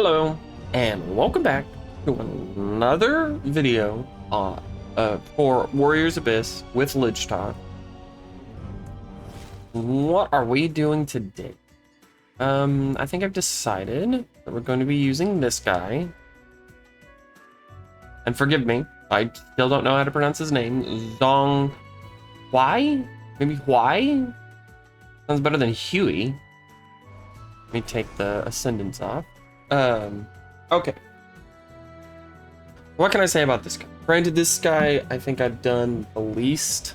Hello, and welcome back to another video for Warriors Abyss with Lich Talk. What are we doing today? I think I've decided that we're going to be using this guy. And forgive me, I still don't know how to pronounce his name. Zong Huai? Maybe Huai? Sounds better than Huey. Let me take the ascendants off. Okay. What can I say about this guy? Granted, this guy, I think I've done the least.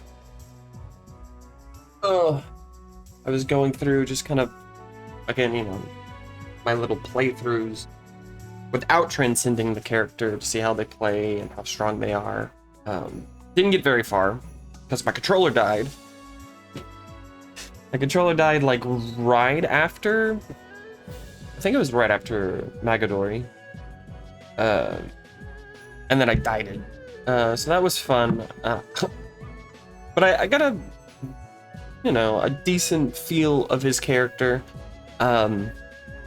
I was going through just kind of, again, you know, my little playthroughs without transcending the character to see how they play and how strong they are. Didn't get very far because my controller died. My controller died like right after, I think it was right after Magadori. And then I died it. So that was fun. But I got a, you know, a decent feel of his character. I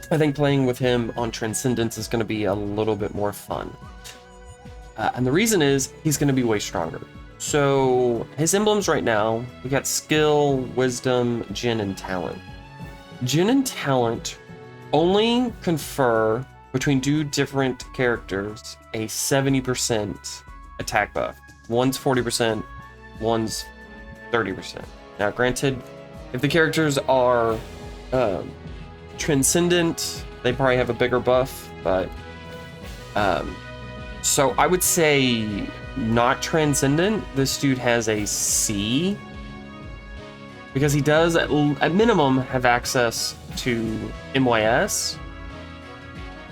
think playing with him on Transcendence is going to be a little bit more fun. And the reason is he's going to be way stronger. So his emblems right now, we got skill, wisdom, Jin, and talent. Jin and talent only confer between two different characters a 70% attack buff. One's 40%, one's 30%. Now granted, if the characters are transcendent, they probably have a bigger buff, but so I would say not transcendent, this dude has a C, because he does at minimum have access to MYS,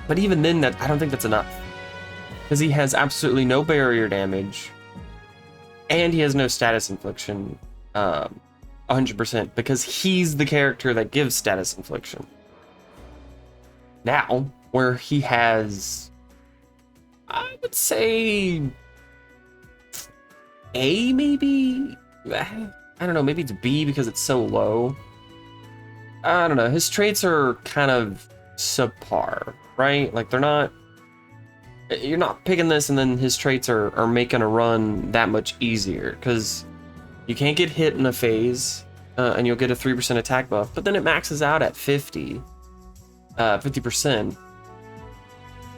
but even then, that I don't think that's enough, because he has absolutely no barrier damage, and he has no status infliction 100%, because he's the character that gives status infliction. Now, where he has, I would say, A maybe? I don't know, maybe it's B because it's so low. I don't know, his traits are kind of subpar, right? Like they're not, you're not picking this and then his traits are making a run that much easier, because you can't get hit in a phase and you'll get a 3% attack buff, but then it maxes out at 50%,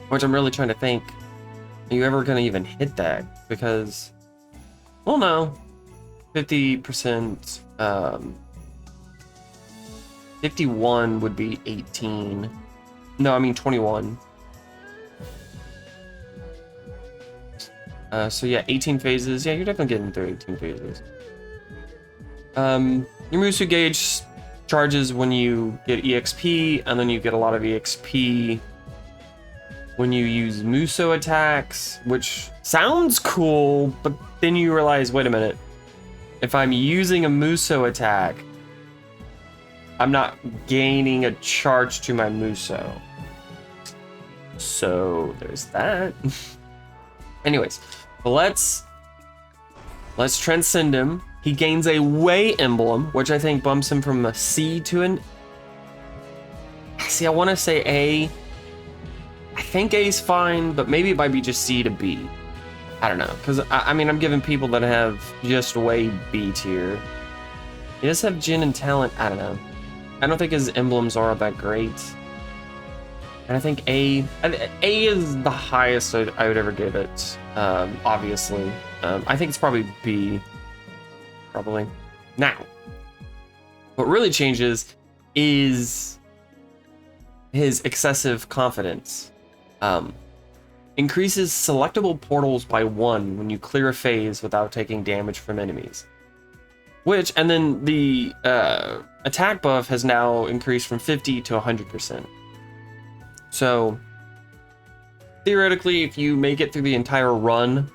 which I'm really trying to think, are you ever gonna even hit that? Because, well, no, 50%, 51 would be 18. No, I mean 21. So yeah, 18 phases. Yeah, you're definitely getting through 18 phases. Your Musou gauge charges when you get EXP, and then you get a lot of EXP when you use Musou attacks, which sounds cool, but then you realize, wait a minute, if I'm using a Musou attack, I'm not gaining a charge to my Musou. So there's that. Anyways, let's transcend him. He gains a way emblem, which I think bumps him from a C to an... See, I want to say A. I think A's fine, but maybe it might be just C to B. I don't know, because I mean, I'm giving people that have just way B tier. He does have Jin and talent. I don't know. I don't think his emblems are that great. And I think A is the highest I would ever give it, obviously. I think it's probably B, probably. Now, what really changes is his excessive confidence. Increases selectable portals by 1 when you clear a phase without taking damage from enemies. Which, and then the attack buff has now increased from 50 to 100%. So, theoretically, if you make it through the entire run,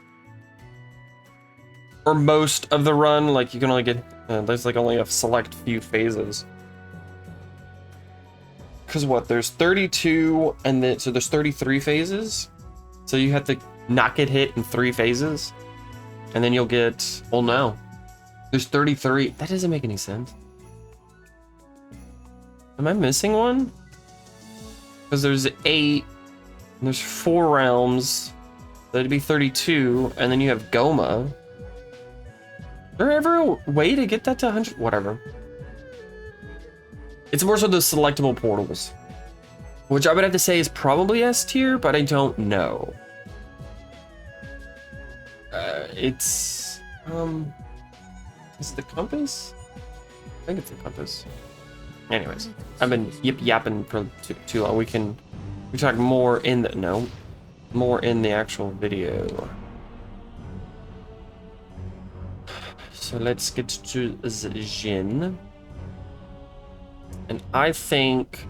or most of the run, like you can only get, there's like only a select few phases. Because what, there's 32, and then, so there's 33 phases. So you have to not get hit in 3 phases. And then you'll get, well, no. There's 33. That doesn't make any sense. Am I missing one? Because there's 8, There's 4 realms. That'd be 32, and then you have Goma. Is there ever a way to get that to 100? Whatever. It's more so the selectable portals, which I would have to say is probably S tier, but I don't know. It's is it the compass? I think it's the compass. Anyways, I've been yapping for too long. We talk more in the more in the actual video. So let's get to the Jin. And I think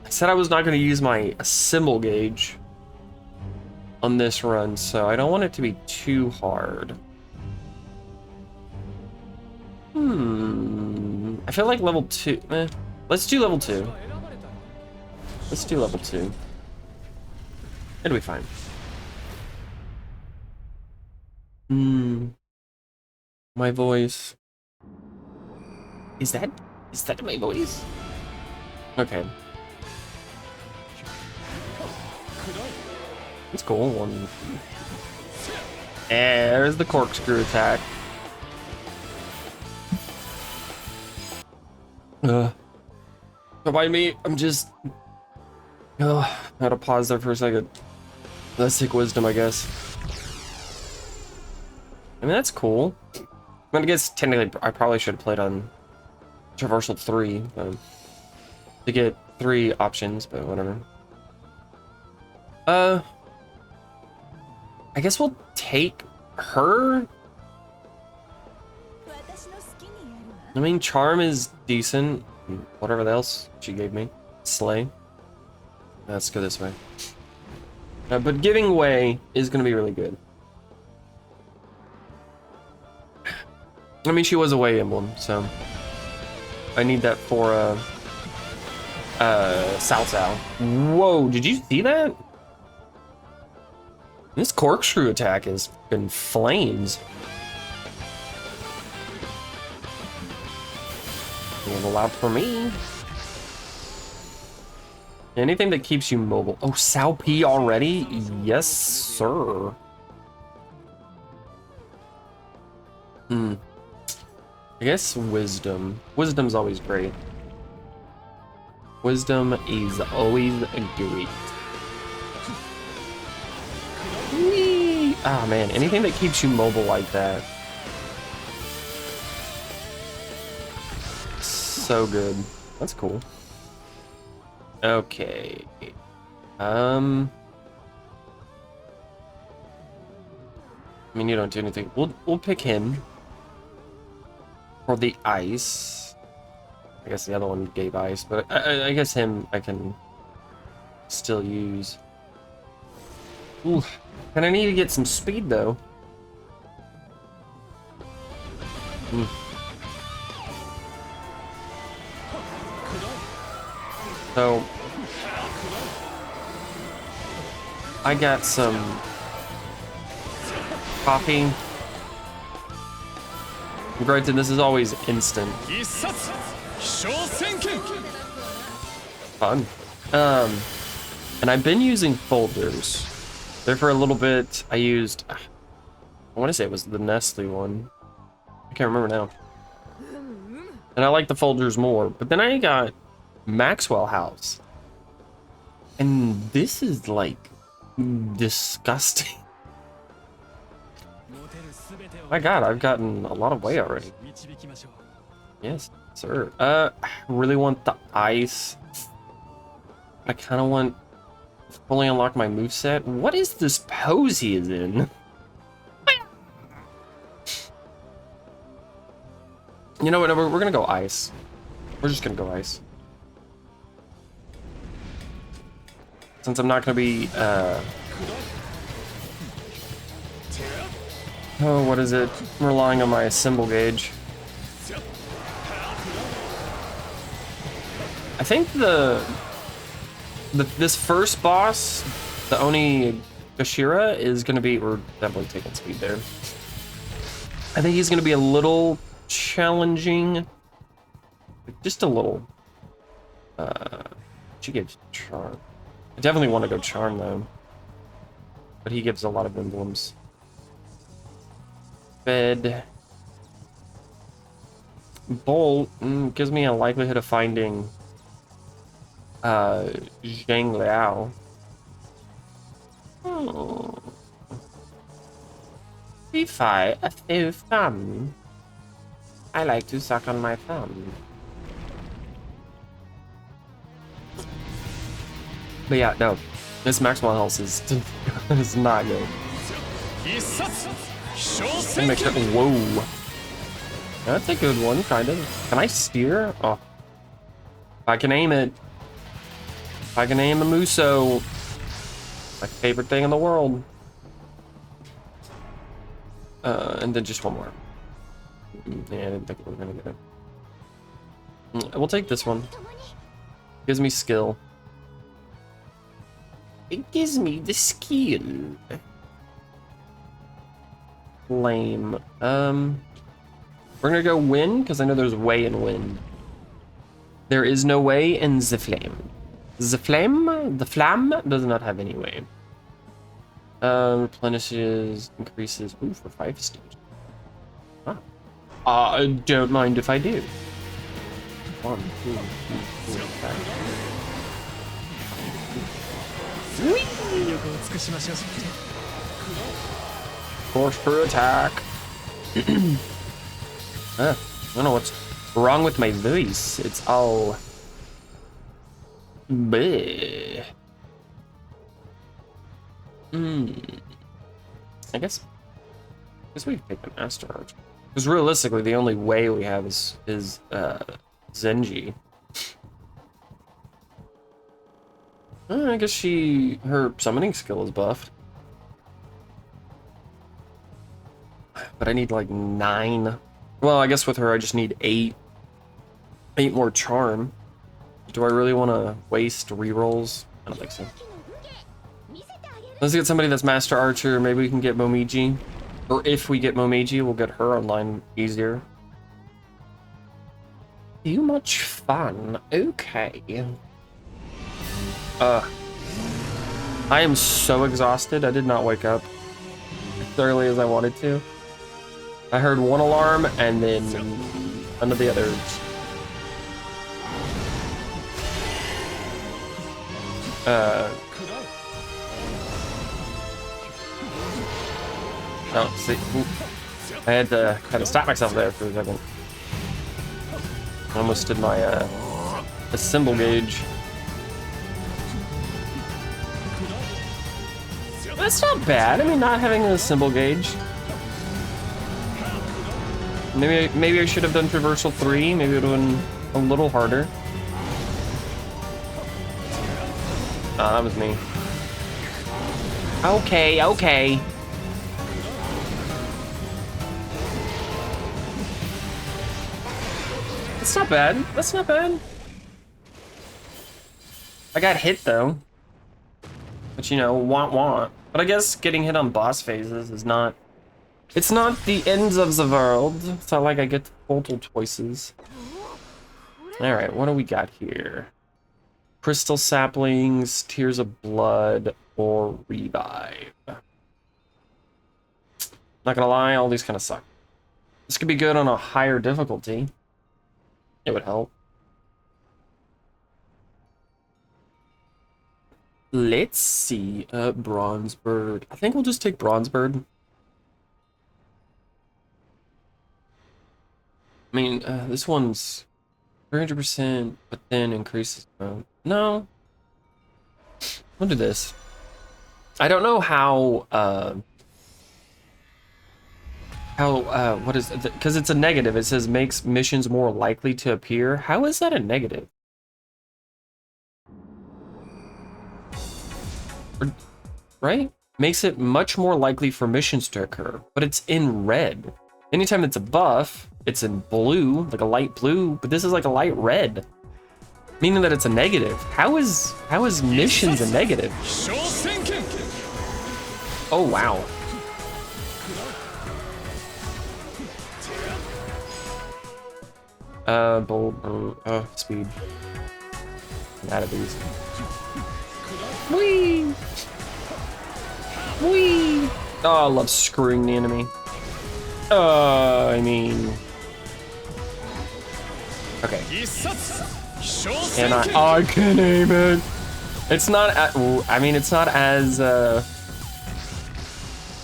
I said I was not going to use my symbol gauge on this run, so I don't want it to be too hard. I feel like level 2. Let's do level 2. Let's do level 2. It'll be fine. My voice. Is that my voice? Okay. It's cool. One. There's the corkscrew attack. Don't mind me. I'm just. I had to pause there for a second. Let's take wisdom, I guess. I mean, that's cool. I mean, I guess technically I probably should have played on Traversal 3 to get 3 options, but whatever. I guess we'll take her. I mean, Charm is decent. Whatever else she gave me. Slay. Let's go this way. But giving way is going to be really good. I mean, she was a way emblem, so I need that for Cao Cao. Whoa, did you see that? This corkscrew attack has been flames. A little loud for me. Anything that keeps you mobile. Oh, Cao P already? Yes, sir. I guess wisdom. Wisdom's always great. Wisdom is always great. Whee! Ah, man, anything that keeps you mobile like that. So good. That's cool. Okay. I mean, you don't do anything. We'll pick him for the ice. I guess the other one gave ice, but I guess him I can still use. Ooh, and I need to get some speed though. So I got some coffee. Granted, this is always instant. Fun. And I've been using folders. There for a little bit, I used, I want to say it was the Nestle one. I can't remember now. And I like the folders more. But then I got Maxwell House. And this is like disgusting. My God, I've gotten a lot of weight already. Yes, sir. I really want the ice. I kind of want to fully unlock my moveset. What is this pose he is in? You know what? We're gonna go ice. We're just gonna go ice. Since I'm not gonna be oh, what is it? I'm relying on my symbol gauge. I think this first boss, the Oni Gashira, is gonna be, we're definitely taking speed there. I think he's gonna be a little challenging, just a little. She gives charm. I definitely want to go charm though. But he gives a lot of emblems. Fed. Bolt gives me a likelihood of finding Zhang Liao. Oh. If I a thumb. I like to suck on my thumb. But yeah, no. This Maxwell health is not good. Make sure, whoa. That's a good one, kind of. Can I steer? Oh. If I can aim it. If I can aim a Musou. My favorite thing in the world. And then just one more. Yeah, I didn't think we were gonna get it. We'll take this one. Gives me skill. It gives me the skill. Lame. We're gonna go wind, because I know there's way in wind. There is no way in the flame. The flam does not have any way. Replenishes, increases, ooh, for 5 stages. Ah. I don't mind if I do. 1, 2, 3, 4, 5. Corkscrew attack. I don't know what's wrong with my voice. It's all bleh. I guess we can pick the Master Archer. Because realistically, the only way we have is Zenji. I guess her summoning skill is buffed. But I need like 9. Well, I guess with her I just need 8. 8 more charm. Do I really want to waste rerolls? I don't think so. Let's get somebody that's Master Archer. Maybe we can get Momiji. Or if we get Momiji, we'll get her online easier. Too much fun. Okay. I am so exhausted. I did not wake up as early as I wanted to. I heard one alarm and then none of the others. Oh, see, I had to stop myself there for a second. I almost did my a symbol gauge. That's not bad. I mean, not having a symbol gauge. Maybe I should have done traversal 3. Maybe it would have been a little harder. Ah, that was me. Okay, okay. That's not bad. That's not bad. I got hit though. But you know, want. But I guess getting hit on boss phases is not... It's not the ends of the world. It's not like I get total choices. Alright, what do we got here? Crystal saplings, tears of blood, or revive. Not gonna lie, all these kind of suck. This could be good on a higher difficulty. It would help. Let's see, Bronze Bird. I think we'll just take Bronze Bird. I mean, this one's 300%, but then increases. No. We'll do this. I don't know how, what is it? Because it's a negative. It says makes missions more likely to appear. How is that a negative? Right? Makes it much more likely for missions to occur, but it's in red. Anytime it's a buff, it's in blue, like a light blue, but this is like a light red. Meaning that it's a negative. How is missions a negative? Oh wow. Speed. out of these. Whee! Whee! Oh, I love screwing the enemy. I mean... Okay. And I can aim it! It's not... I mean, it's not as...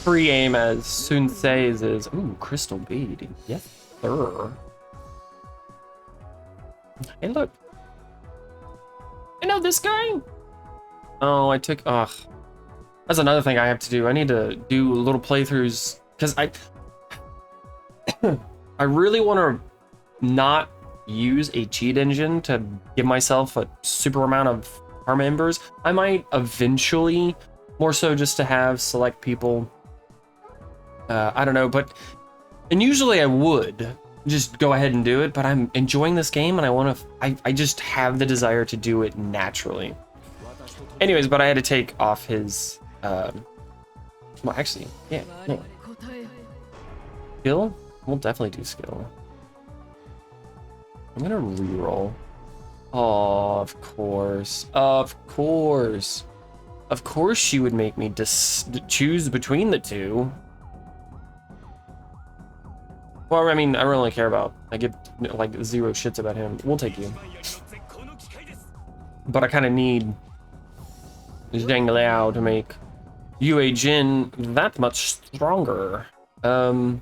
free aim as Sun Tse's is. Ooh, crystal bead. Yes, sir. Hey, look. I know this guy. Oh, I took. Ugh. That's another thing I have to do. I need to do little playthroughs because I really want to not use a cheat engine to give myself a super amount of arm members. I might eventually, more so just to have select people. I don't know, and usually I would just go ahead and do it, but I'm enjoying this game and I just have the desire to do it naturally. Anyways, but I had to take off his, well, actually, yeah, no. Skill? We'll definitely do skill. I'm gonna reroll. Oh, of course. Of course. Of course she would make me choose between the two. Well, I mean, I don't really care about. I give like zero shits about him. We'll take you. But I kind of need Zhang Liao to make Yue Jin that much stronger. I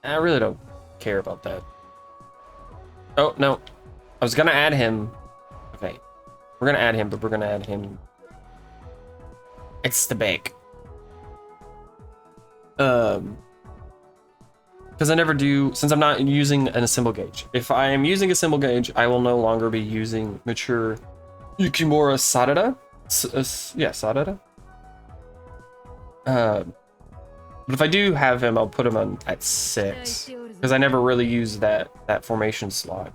really don't care about that. Oh, no. I was gonna add him. Okay. We're gonna add him, but we're gonna add him. It's the bake. Because I never do, since I'm not using an assemble gauge. If I am using a assemble gauge, I will no longer be using mature Yukimura Sarada. Yeah, Sarada. But if I do have him, I'll put him on at 6. Because I never really use that formation slot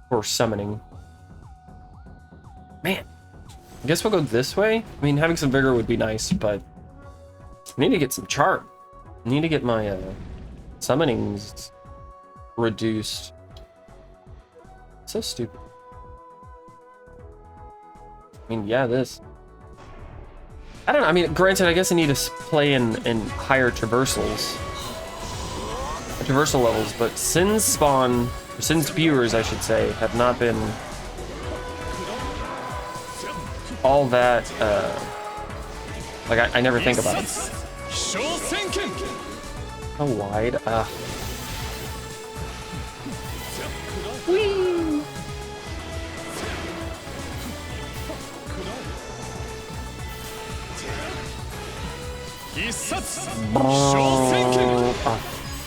for summoning. Man, I guess we'll go this way. I mean, having some vigor would be nice, but I need to get some charm. I need to get my summonings reduced. So stupid. I mean, yeah, this. I don't know. I mean, granted, I guess I need to play in higher traversal levels, but Sin's spawn, or Sin's viewers, I should say, have not been all that. Like I never think about it. How wide? Whee!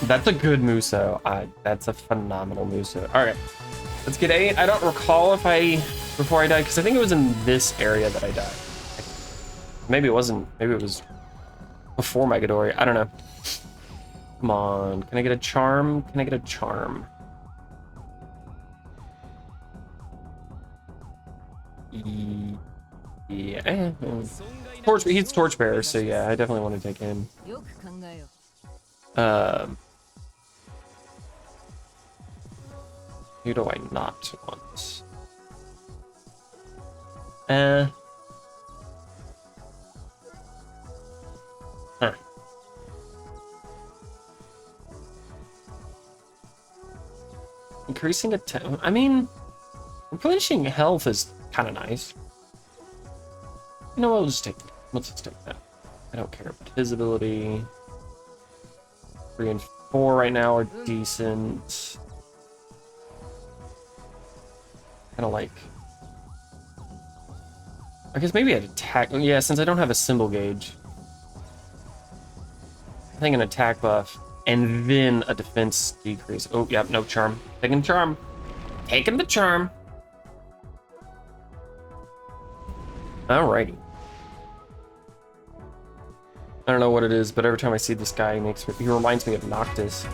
That's a good Musou. That's a phenomenal Musou. All right, let's get 8. I don't recall if before I died, because I think it was in this area that I died. Maybe it wasn't. Maybe it was before Megadori. I don't know. Come on. Can I get a charm? Can I get a charm? Yeah. He's torchbearer, so yeah, I definitely want to take him. Who do I not want? Huh. Increasing attack. I mean, replenishing health is kind of nice. You know what? Let's just take that. I don't care about his ability. 3 and 4 right now are decent. Kind of like. I guess maybe I'd attack. Yeah, since I don't have a symbol gauge. I think an attack buff and then a defense decrease. Oh, yep, no charm. Taking charm. Taking the charm. Alrighty. I don't know what it is, but every time I see this guy, he reminds me of Noctis.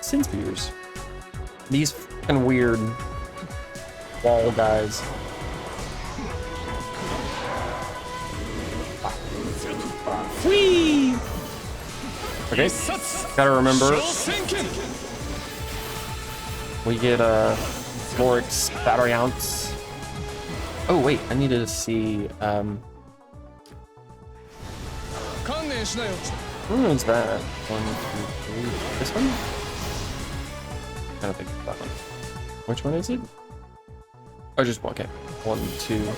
Sin Spears. These fucking weird wall guys. Whee! Okay, gotta remember. We get more experience. Oh wait, I needed to see Who is that? 1, 2, 3. This one? I don't think it's that one. Which one is it? Oh, just one. Okay. 1, 2.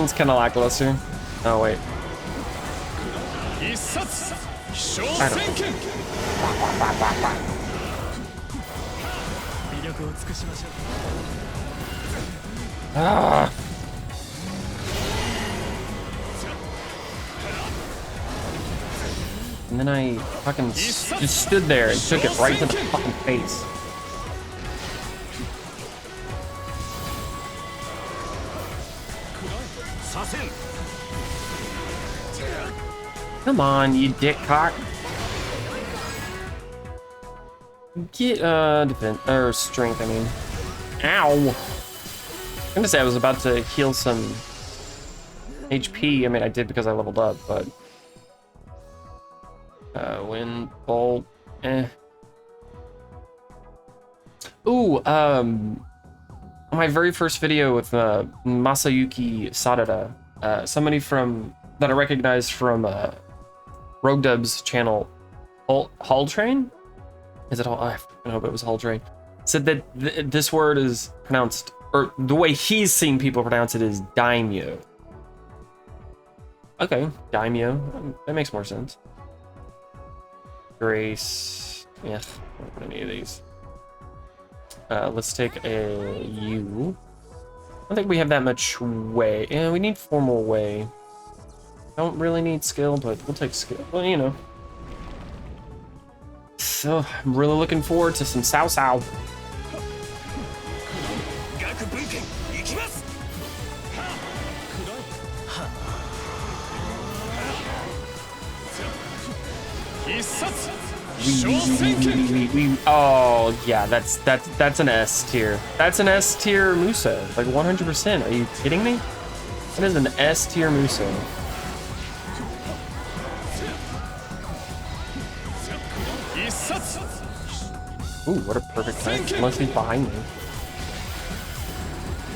It's kind of lackluster. Oh wait. I don't think. Ah. And then I fucking just stood there and took it right to the fucking face. Come on, you dick cock. Get defense or strength, I mean. Ow. I'm gonna say I was about to heal some HP. I mean, I did because I leveled up, but wind bolt. Ooh, my very first video with Masayuki Sadada, somebody from that I recognized from Rogue Dub's channel, Hull Train. Is it Hull? I hope it was Hull Train. Said that this word is pronounced, or the way he's seen people pronounce it is daimyo. Okay, daimyo. That makes more sense. Grace. Yeah, I don't want any of these. Let's take a U. I don't think we have that much way. Yeah, we need 4 more way. Don't really need skill, but we'll take skill. Well, you know. So, I'm really looking forward to some Sao Sao. Oh yeah, that's an S tier. That's an S tier Musou, like 100%. Are you kidding me? That is an S tier Musou. Ooh, what a perfect time. Unless he's behind me.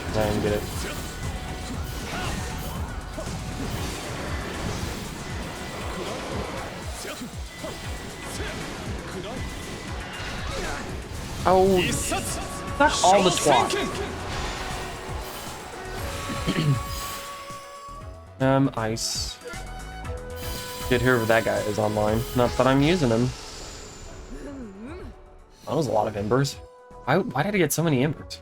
I didn't get it. Oh, not all the twat. Ice. Get whoever that guy is online. Not that I'm using him. That was a lot of embers. Why did I get so many embers?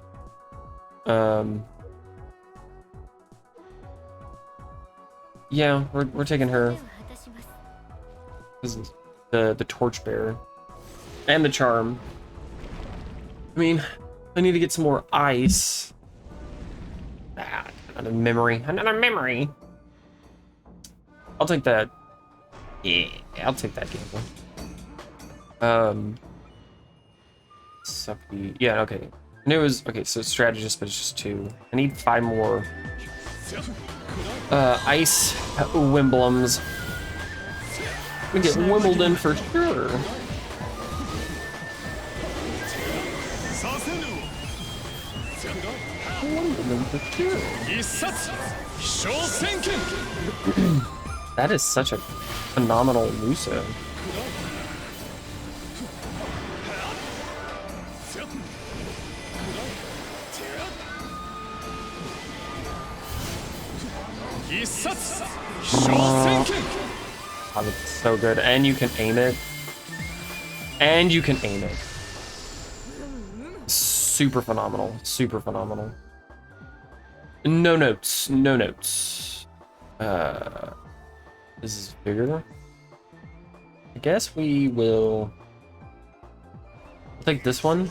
Yeah, we're taking her. This is the torchbearer and the charm. I mean, I need to get some more ice. Another memory. Another memory. I'll take that. Yeah, I'll take that gamble. Sucky. Yeah, okay. And it was okay, so strategist, but it's just 2. I need 5 more ice Wimbledoms. We get Wimbledon for sure. That is such a phenomenal Musou. Oh, that's so good. And you can aim it. And you can aim it. Super phenomenal. Super phenomenal. No notes. No notes. This is bigger. I guess we will take this one.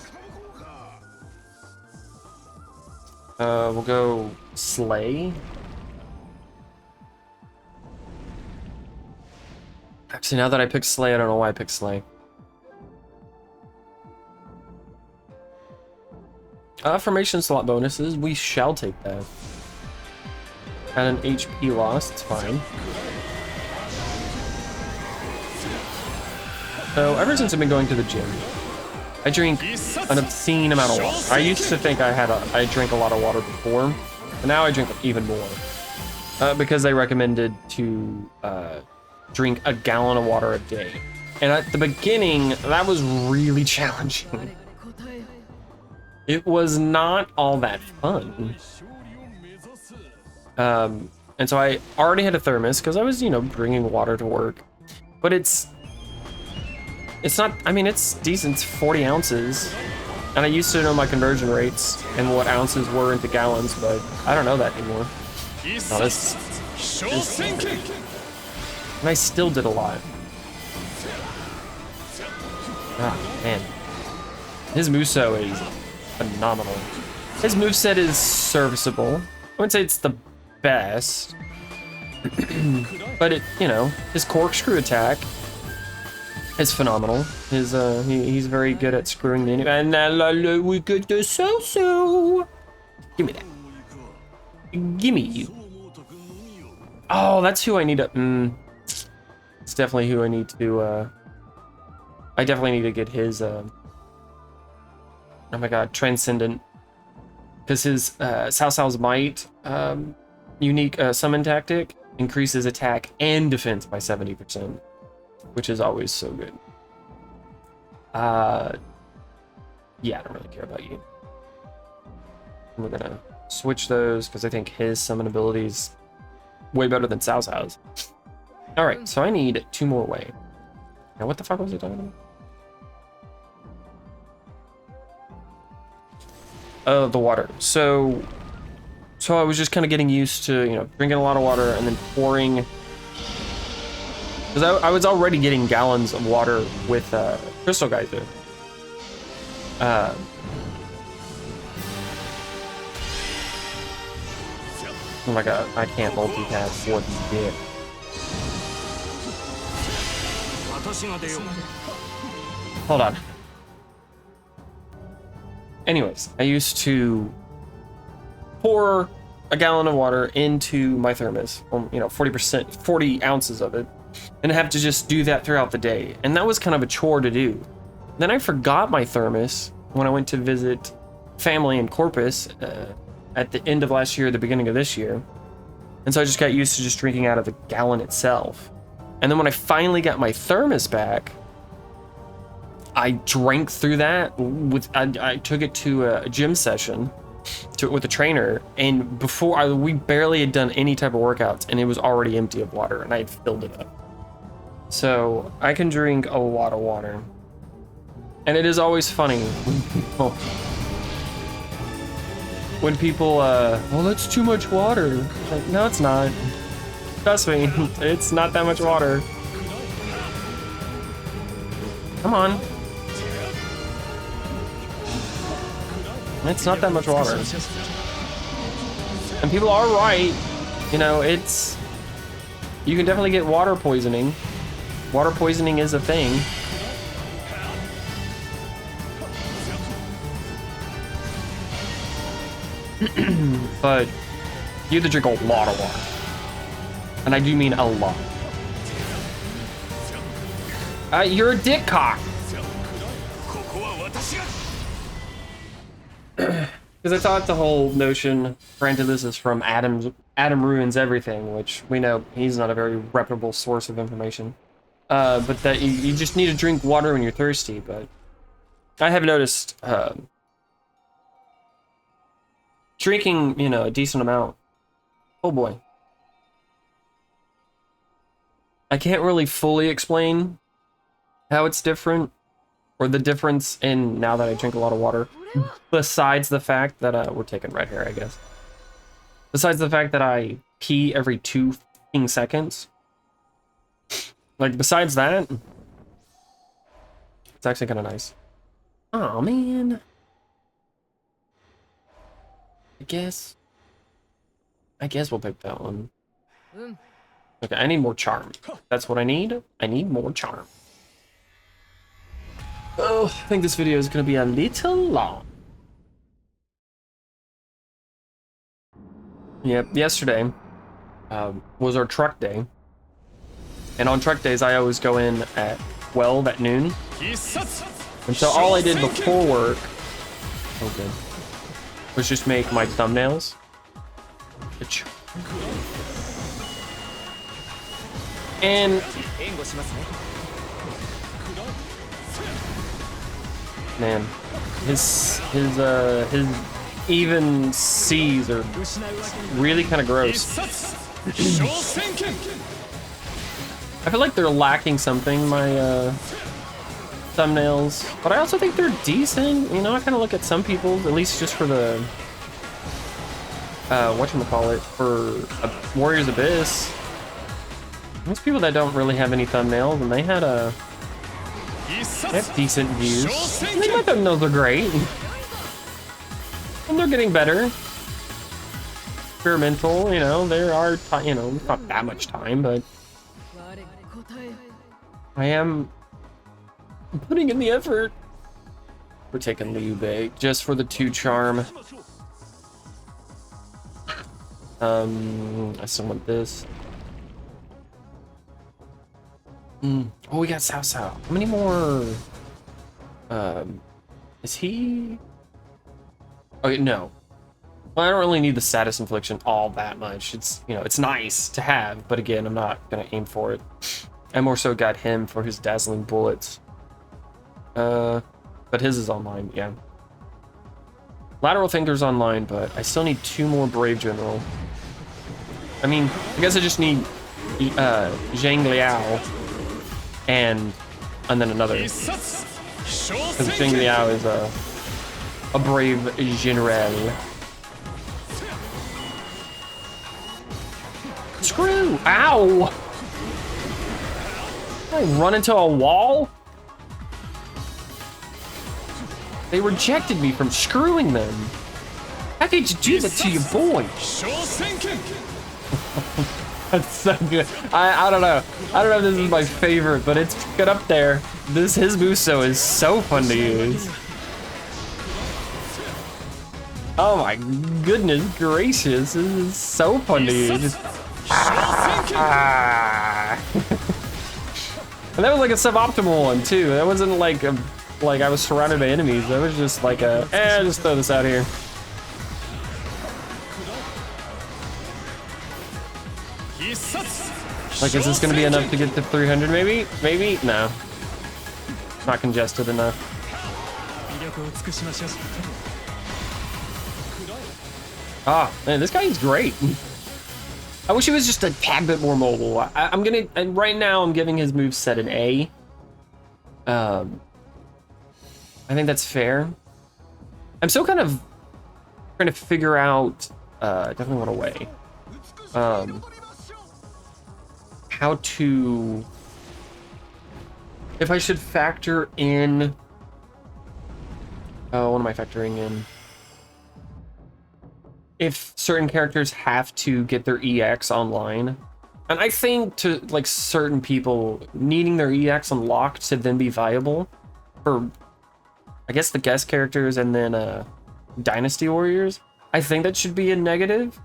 We'll go Slay. Actually, now that I picked Slay, I don't know why I picked Slay. Formation slot bonuses, we shall take that. And an HP loss, it's fine. So ever since I've been going to the gym, I drink an obscene amount of water. I used to think I drank a lot of water before, but now I drink even more. Because they recommended to drink a gallon of water a day. And at the beginning, that was really challenging. It was not all that fun. And so I already had a thermos because I was, you know, bringing water to work. But it's not, I mean, it's decent. It's 40 ounces. And I used to know my conversion rates and what ounces were into gallons, but I don't know that anymore. Oh, this and I still did a lot. Ah, man. His Musou is phenomenal. His moveset is serviceable. I wouldn't say it's the best. But it, you know, his corkscrew attack is phenomenal. His he's very good at screwing the enemy. And we get the so. Give me that. Gimme you. Oh, that's who I need to. It's definitely who I need to. I definitely need to get his. Oh my god, Transcendent. Because his Cao Cao's Might unique summon tactic increases attack and defense by 70%, which is always so good. Yeah, I don't really care about you. We're gonna switch those because I think his summon ability is way better than Cao Cao's. All right, so I need 2 more way. Now, what the fuck was he talking about? The water. So I was just kind of getting used to, you know, drinking a lot of water and then pouring. Because I was already getting gallons of water with Crystal Geyser. Oh my god, I can't multitask what he did. Hold on. Anyways, I used to pour a gallon of water into my thermos, you know, 40 ounces of it, and have to just do that throughout the day. And that was kind of a chore to do. Then I forgot my thermos when I went to visit family in Corpus at the end of last year, the beginning of this year. And so I just got used to just drinking out of the gallon itself. And then when I finally got my thermos back, I drank through that with, I took it to a gym session with a trainer, and before we barely had done any type of workouts, and it was already empty of water, and I had filled it up. So I can drink a lot of water. And it is always funny when people, well, that's too much water. Like, no, it's not. Trust me, it's not that much water. Come on. It's not that much water. And people are right. You know, it's... You can definitely get water poisoning. Water poisoning is a thing. But you have to drink a lot of water. And I do mean a lot. You're a dick cock. Because I thought the whole notion, granted this is from Adam Ruins Everything, which we know he's not a very reputable source of information, but that you just need to drink water when you're thirsty. But I have noticed drinking, you know, a decent amount. Oh boy. I can't really fully explain how it's different, or the difference in now that I drink a lot of water. Besides the fact that we're taking right here, I guess. Besides the fact that I pee every 2 seconds. Like, besides that, it's actually kind of nice. Oh man. I guess we'll pick that one. Okay, I need more charm. That's what I need. I need more charm. Oh, I think this video is going to be a little long. Yep, yesterday was our truck day. And on truck days, I always go in at 12 at noon. And so all I did before work, oh good, was just make my thumbnails. And man, his even C's are really kind of gross. I feel like they're lacking something, my thumbnails, but I also think they're decent. You know, I kind of look at some people's, at least just for the whatchamacallit, for Warriors Abyss. There's people that don't really have any thumbnails, and they have decent views. I think my thumbnails are great. And they're getting better. Experimental, you know, there are, you know, not that much time, but I am putting in the effort. We're taking Liu Bei just for the 2 charm. I still want this. Oh, we got Cao Cao. How many more? Is he? Oh, no. Well, I don't really need the status infliction all that much. It's, you know, it's nice to have, but again, I'm not gonna aim for it. I more so got him for his dazzling bullets. But his is online, yeah. Lateral Thinker's online, but I still need 2 more Brave General. I mean, I guess I just need Zhang Liao and then another. Because Zhang Liao is a Brave General. Screw! Ow! I run into a wall? They rejected me from screwing them. How could you do that to your boy? That's so good. I don't know. I don't know if this is my favorite, but it's good up there. His Musou is so fun to use. Oh my goodness gracious, this is so fun to use. And that was like a suboptimal one too. That wasn't like like I was surrounded by enemies. That was just like just throw this out here. Like, is this gonna be enough to get to 300 maybe? Maybe? No. Not congested enough. Ah, man, this guy is great. I wish he was just a tad bit more mobile. I'm gonna, and right now I'm giving his moveset an A. I think that's fair. I'm still kind of trying to figure out, definitely want to weigh, how to, if I should factor in, what am I factoring in? If certain characters have to get their EX online. And I think to like certain people needing their EX unlocked to then be viable for, I guess, the guest characters and then Dynasty Warriors, I think that should be a negative.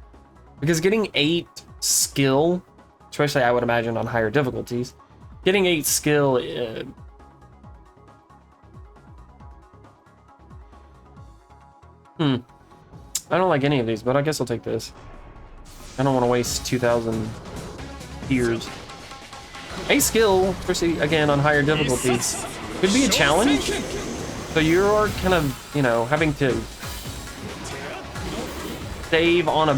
Because getting 8 skill, especially I would imagine on higher difficulties, getting 8 skill, I don't like any of these, but I guess I'll take this. I don't want to waste 2,000 years. 8 skill, especially again on higher difficulties, could be a challenge. So you're kind of, you know, having to save on a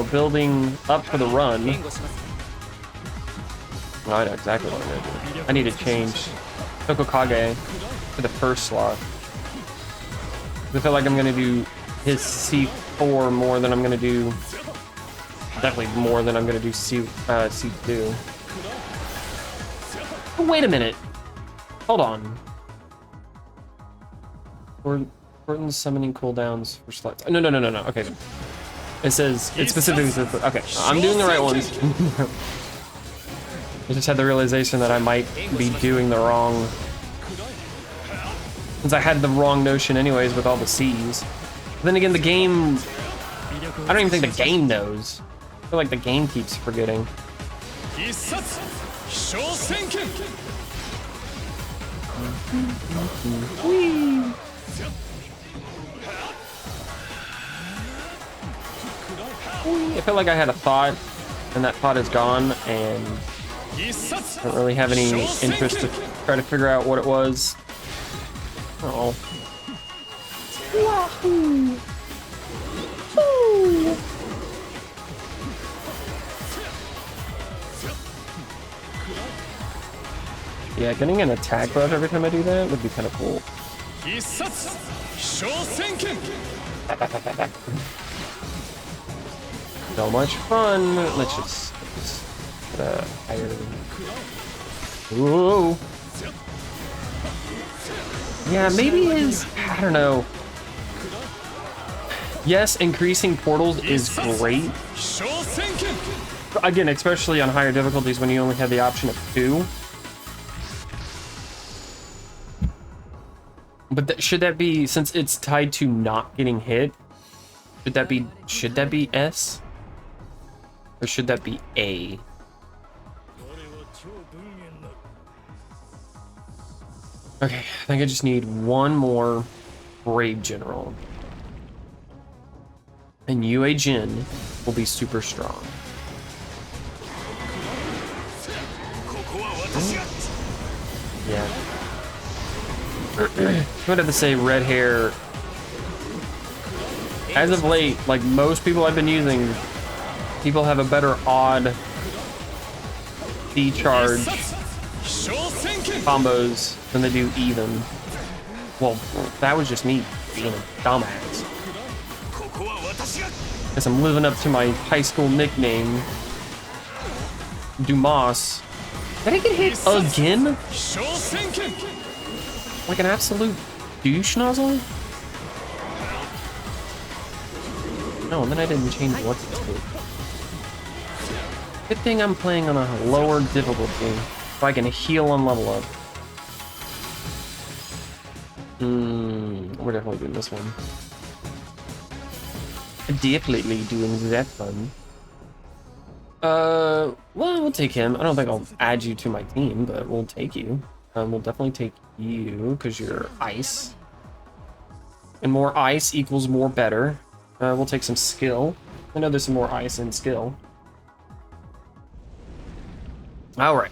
building up for the run. Well, I know exactly what I'm gonna do. I need to change Tokokage to the first slot. I feel like I'm gonna do his C4 more than I'm gonna do, definitely more than I'm gonna do C2. Oh, wait a minute. Hold on. Important summoning cooldowns for slots. No. Okay. It says, it specifically says, okay, I'm doing the right ones. I just had the realization that I might be doing the wrong, since I had the wrong notion anyways with all the C's. But then again, the game, I don't even think the game knows. I feel like the game keeps forgetting. Whee! I feel like I had a thought, and that thought is gone, and I don't really have any interest to try to figure out what it was. Oh. Wahoo! Woo! Yeah, getting an attack buff every time I do that would be kind of cool. So much fun. Let's just higher. Whoa. Yeah, maybe I don't know. Yes, increasing portals is great. Again, especially on higher difficulties when you only have the option of 2. But should that be, since it's tied to not getting hit, should that be S? Or should that be A? Okay, I think I just need one more Brave General. And UA Jin will be super strong. Yeah. I would have to say red hair. As of late, like most people I've been using, people have a better odd D-charge combos than they do even. Well, that was just me being a dumbass. Guess I'm living up to my high school nickname, Dumas. Did I get hit again? Like an absolute douche nozzle? No, and then I didn't change what to do. Good thing I'm playing on a lower difficulty, so I can heal and level up. We're definitely doing this one. Definitely doing that one. Well, we'll take him. I don't think I'll add you to my team, but we'll take you. We'll definitely take you, because you're ice. And more ice equals more better. We'll take some skill. I know there's some more ice and skill. Alright.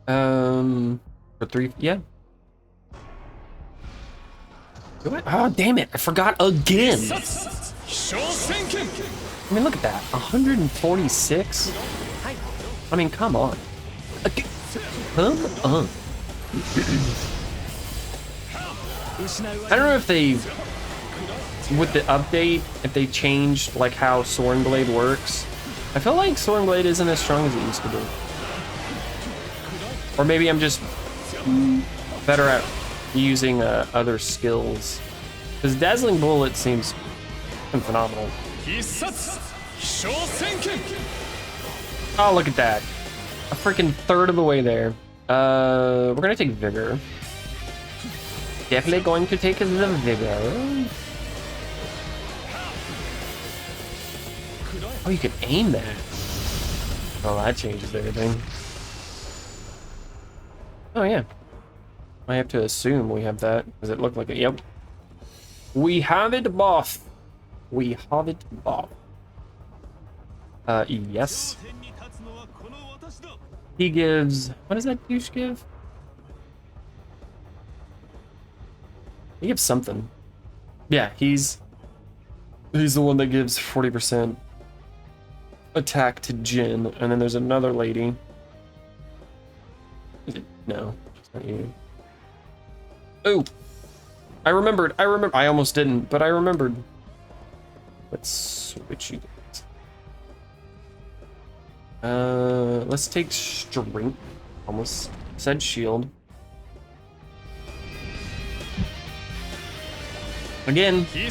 For 3, yeah. Oh, damn it, I forgot again! I mean, look at that, 146? I mean, come on. Come on. I don't know if they, with the update, if they changed like how Soaring Blade works. I feel like Soaring Blade isn't as strong as it used to be. Or maybe I'm just better at using other skills. Because Dazzling Bullet seems phenomenal. Oh, look at that. A freaking third of the way there. We're gonna take Vigor. Definitely going to take the Vigor. Oh, you can aim that. Oh, that changes everything. Oh, yeah. I have to assume we have that. Does it look like it? Yep. We have it, boss. We have it, boss. Yes. He gives... What does that douche give? He gives something. Yeah, he's the one that gives 40% attack to Jin, and then there's another lady. No, it's not you. Oh, I remembered. I almost didn't, but I remembered. Let's switch you guys. Let's take Strength. Almost said Shield. Again, I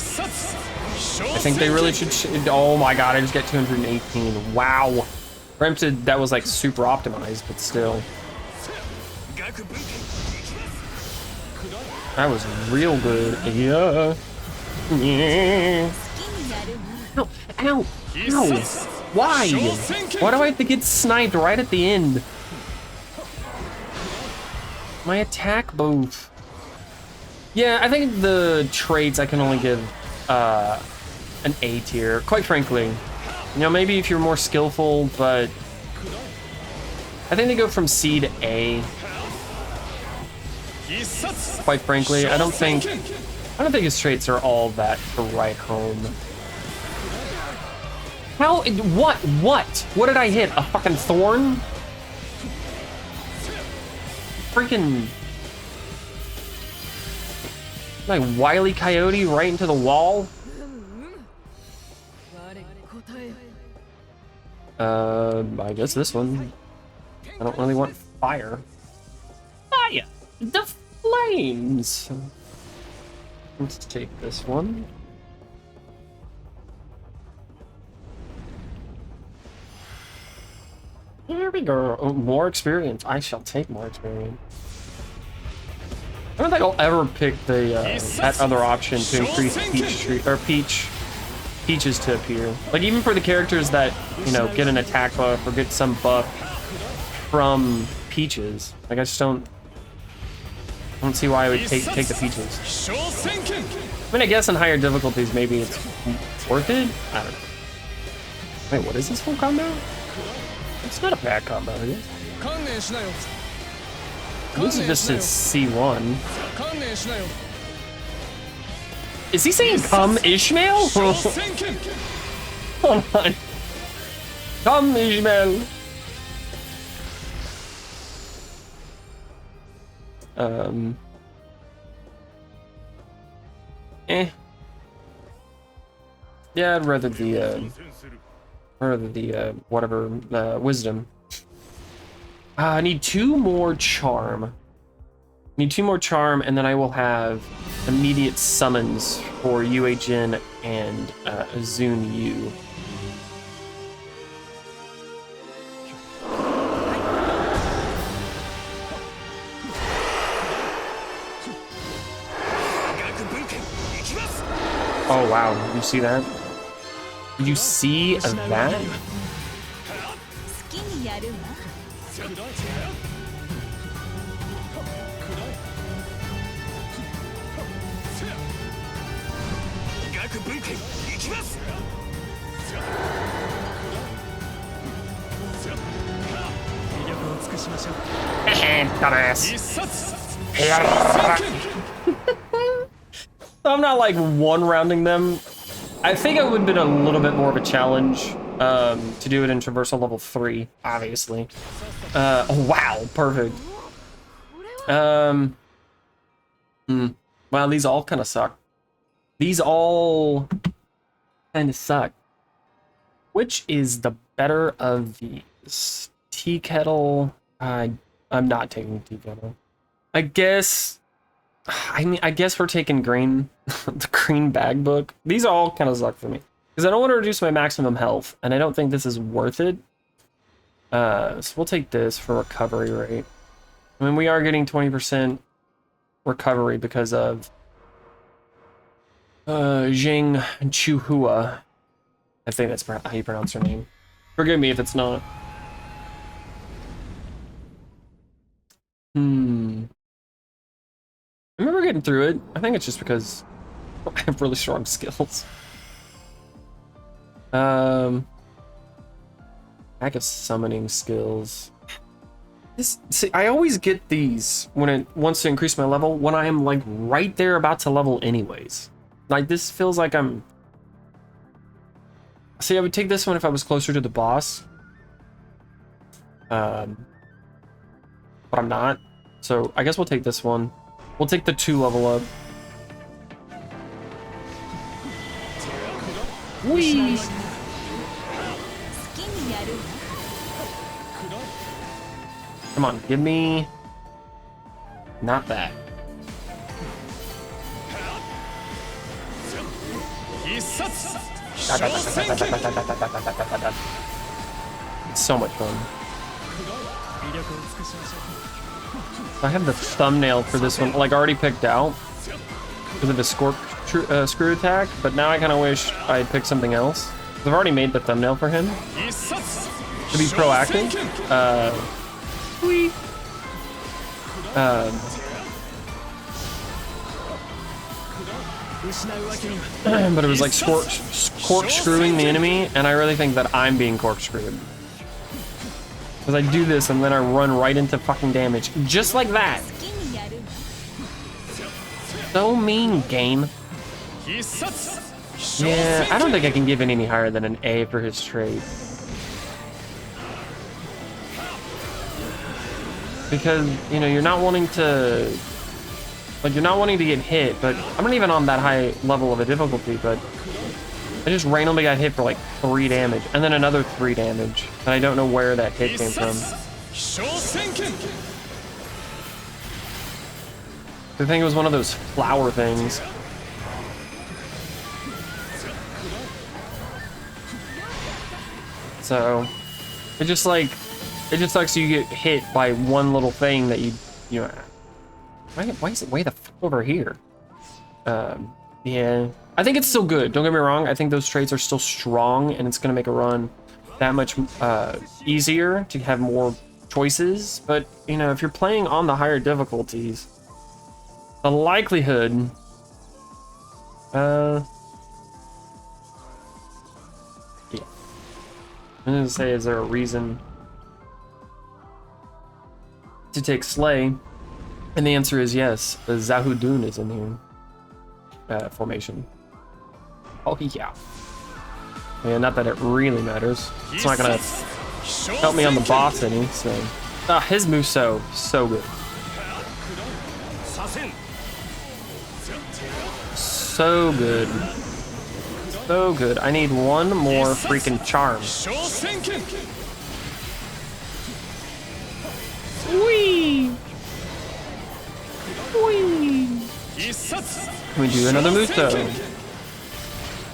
think they really should. Oh my god, I just got 218. Wow. Granted, that was like super optimized, but still. That was real good. Yeah. Yeah. Ow, ow, ow. Why? Why do I have to get sniped right at the end? My attack boof. Yeah, I think the traits I can only give an A tier. Quite frankly, you know, maybe if you're more skillful, but I think they go from C to A. Quite frankly, I don't think his traits are all that to write home. How? What? What did I hit? A fucking thorn? Freaking like Wile E. Coyote right into the wall. I guess this one. I don't really want fire. Fire! The flames! Let's take this one. Here we go. Oh, more experience. I shall take more experience. I don't think I'll ever pick the that other option to increase peaches to appear. Like even for the characters that, you know, get an attack buff or get some buff from peaches. Like I just don't see why I would take the peaches. I mean, I guess in higher difficulties maybe it's worth it. I don't know. Wait, what is this whole combo? It's not a bad combo, I guess. This is just his C1. Is he saying come Ishmael? Hold on. Come Ishmael. Yeah, I'd rather the whatever, wisdom. I need 2 more charm. Need 2 more charm, and then I will have immediate summons for Jin and Azun Yu. Oh wow, did you see that? Did you see that? I'm not like one-rounding them. I think it would have been a little bit more of a challenge to do it in traversal level 3, obviously. Oh, wow, perfect. Wow, these all kind of suck. These all kind of suck. Which is the better of these? Tea kettle. I'm not taking tea kettle. I guess. I mean, I guess we're taking green, the green bag book. These all kind of suck for me because I don't want to reduce my maximum health, and I don't think this is worth it. So we'll take this for recovery rate. I mean, we are getting 20% recovery because of Jing Chuhua. I think that's how you pronounce her name. Forgive me if it's not. I remember getting through it. I think it's just because I have really strong skills. Lack of summoning skills. See, I always get these when it wants to increase my level when I am like right there about to level anyways. Like this feels like I'm. See, I would take this one if I was closer to the boss. But I'm not. So I guess we'll take this one. We'll take the 2 level up. Whee! Come on, give me... Not that. It's so much fun. I have the thumbnail for this one, like already picked out because of the corkscrew attack, but now I kind of wish I had picked something else. I've already made the thumbnail for him to be proactive. But it was like corkscrewing the enemy, and I really think that I'm being corkscrewed. Because I do this and then I run right into fucking damage. Just like that. So mean, game. Yeah, I don't think I can give it any higher than an A for his trait. Because, you know, you're not wanting to... Like, you're not wanting to get hit, but I'm not even on that high level of a difficulty, but I just randomly got hit for like 3 damage, and then another 3 damage, and I don't know where that hit came from. I think it was one of those flower things. So, it just sucks you get hit by one little thing that you know, why is it way the fuck over here? Yeah, I think it's still good. Don't get me wrong. I think those traits are still strong, and it's gonna make a run that much easier to have more choices. But you know, if you're playing on the higher difficulties, the likelihood, yeah. I'm gonna say, is there a reason to take Slay? And the answer is yes. The Zahudun is in here. Formation. Oh yeah. Yeah, not that it really matters. It's not gonna help me on the boss any, so. Ah, his Musou, so good. So good. So good. I need one more freaking charm. Whee! Whee! Can we do another Musou?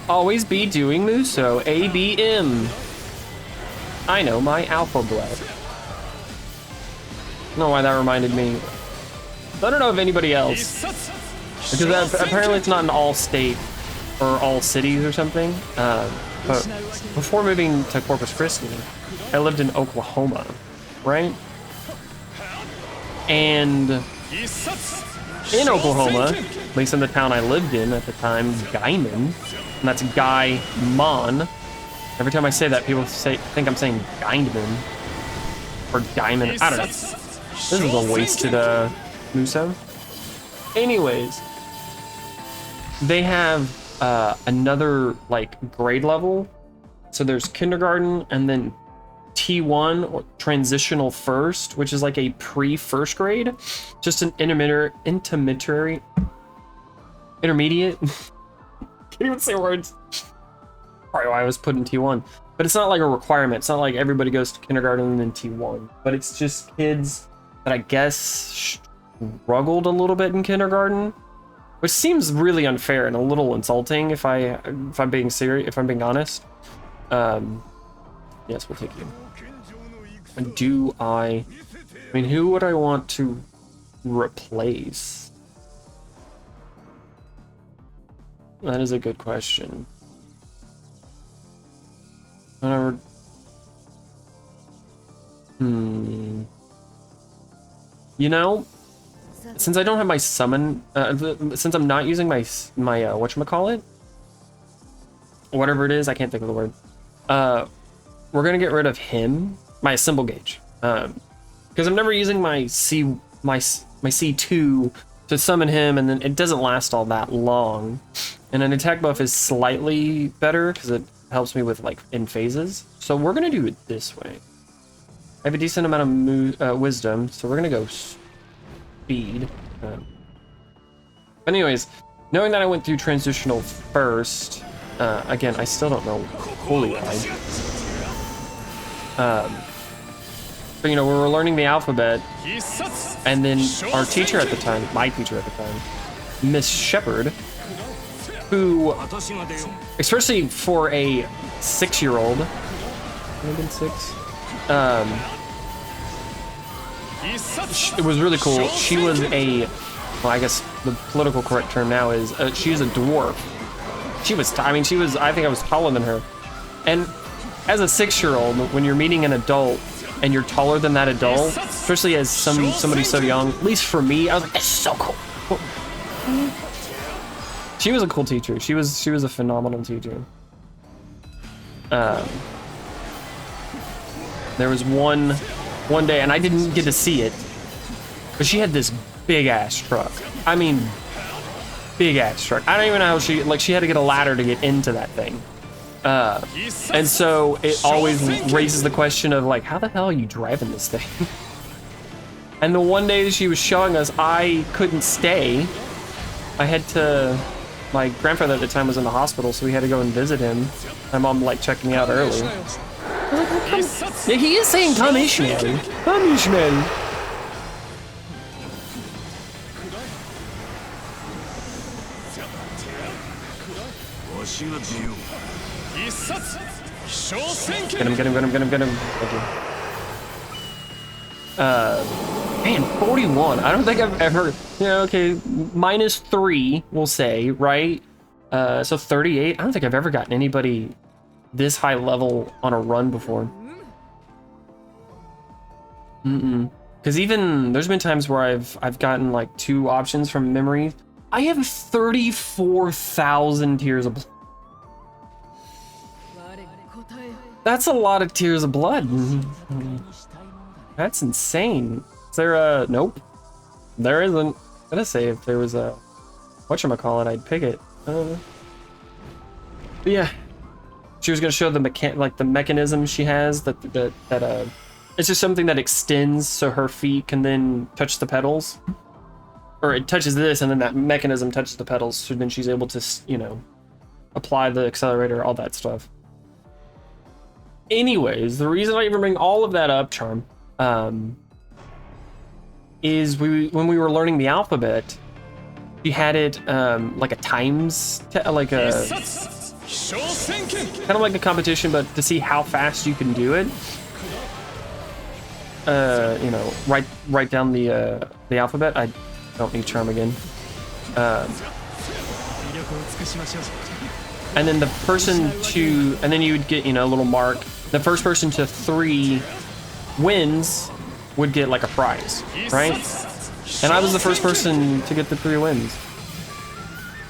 Always be doing Musou. ABM. I know my alpha blood. I don't know why that reminded me. I don't know if anybody else. Because apparently it's not in all state or all cities or something. But before moving to Corpus Christi, I lived in Oklahoma, right? And in Oklahoma, at least in the town I lived in at the time, Guyman, and that's Guy Mon. Every time I say that, people think I'm saying Guyman or Diamond. I don't know. This is a wasted Musou. Anyways, they have another like grade level. So there's kindergarten and then T1 or transitional first, which is like a pre-first grade, just an intermediate. Can't even say words. Probably why I was put in T1, but it's not like a requirement. It's not like everybody goes to kindergarten and then T1, but it's just kids that I guess struggled a little bit in kindergarten, which seems really unfair and a little insulting if I'm being serious, if I'm being honest. Yes, we'll take you. And I mean, who would I want to replace? That is a good question. Whenever. You know, since I don't have my summon, since I'm not using my whatchamacallit, whatever it is, I can't think of the word. We're gonna get rid of him, my symbol gauge, because I'm never using my C2 to summon him, and then it doesn't last all that long. And an attack buff is slightly better because it helps me with like in phases. So we're gonna do it this way. I have a decent amount of wisdom, so we're gonna go speed. But anyways, knowing that I went through transitional first, again, I still don't know fully why. But you know, we were learning the alphabet, and then our teacher at the time, my teacher at the time, Miss Shepherd, who, especially for a 6-year-old, maybe 6, it was really cool. She was a, well, I guess the political correct term now is, she's a dwarf. She was, I think I was taller than her. And as a 6-year-old, when you're meeting an adult, and you're taller than that adult, especially as somebody so young. At least for me, I was like, this is so cool. She was a cool teacher. She was a phenomenal teacher. There was one day, and I didn't get to see it, but she had this big ass truck. I mean, big ass truck. I don't even know how she had to get a ladder to get into that thing. And so it always raises the question of like, how the hell are you driving this thing? And the one day that she was showing us, I couldn't stay. I had to, my grandfather at the time was in the hospital, so we had to go and visit him. My mom like checked me out early. Yeah, he is saying come Ishmael. Come Ishmael. Get him. Thank you. Man, 41. I don't think I've ever, okay, -3, we'll say, right? So 38. I don't think I've ever gotten anybody this high level on a run before. Because even there's been times where I've gotten like 2 options from memory. I have 34,000 tears of blood. That's a lot of tears of blood. That's insane. Is there a... Nope. There isn't. I'm gonna say if there was a... Whatchamacallit, I'd pick it. But yeah. She was gonna show the mechanism she has that it's just something that extends so her feet can then touch the pedals. Or it touches this and then that mechanism touches the pedals, so then she's able to, apply the accelerator, all that stuff. Anyways, the reason I even bring all of that up, Charm, is when we were learning the alphabet, she had it like a times, like a kind of like a competition, but to see how fast you can do it. Write down the alphabet. I don't need Charm again. And then the person to, and then you would get, a little mark. The first person to 3 wins would get like a prize, right? And I was the first person to get the 3 wins.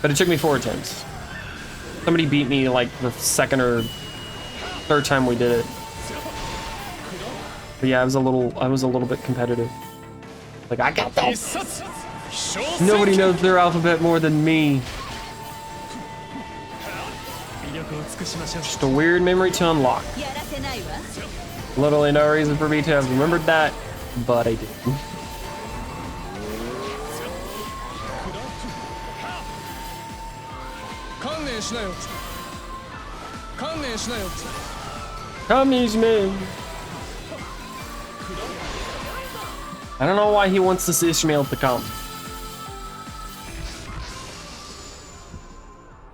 But it took me 4 attempts. Somebody beat me like the 2nd or 3rd time we did it. But yeah, I was a little bit competitive. Like, I got that. Nobody knows their alphabet more than me. Just a weird memory to unlock. Literally no reason for me to have remembered that, but I did. Come, Ishmael. I don't know why he wants this Ishmael to come.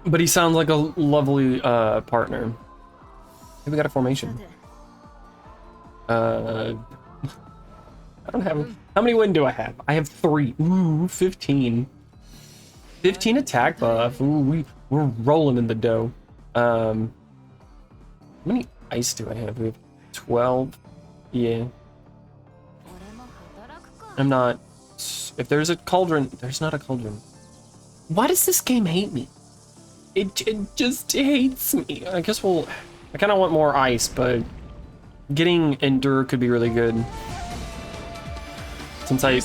But he sounds like a lovely partner. Hey, we got a formation. I don't have... How many wind do I have? I have 3. Ooh, 15. 15 attack buff. Ooh, we're rolling in the dough. How many ice do I have? We have 12. Yeah. I'm not... If there's a cauldron... There's not a cauldron. Why does this game hate me? It just hates me. I guess I kind of want more ice, but getting endure could be really good. Since I'm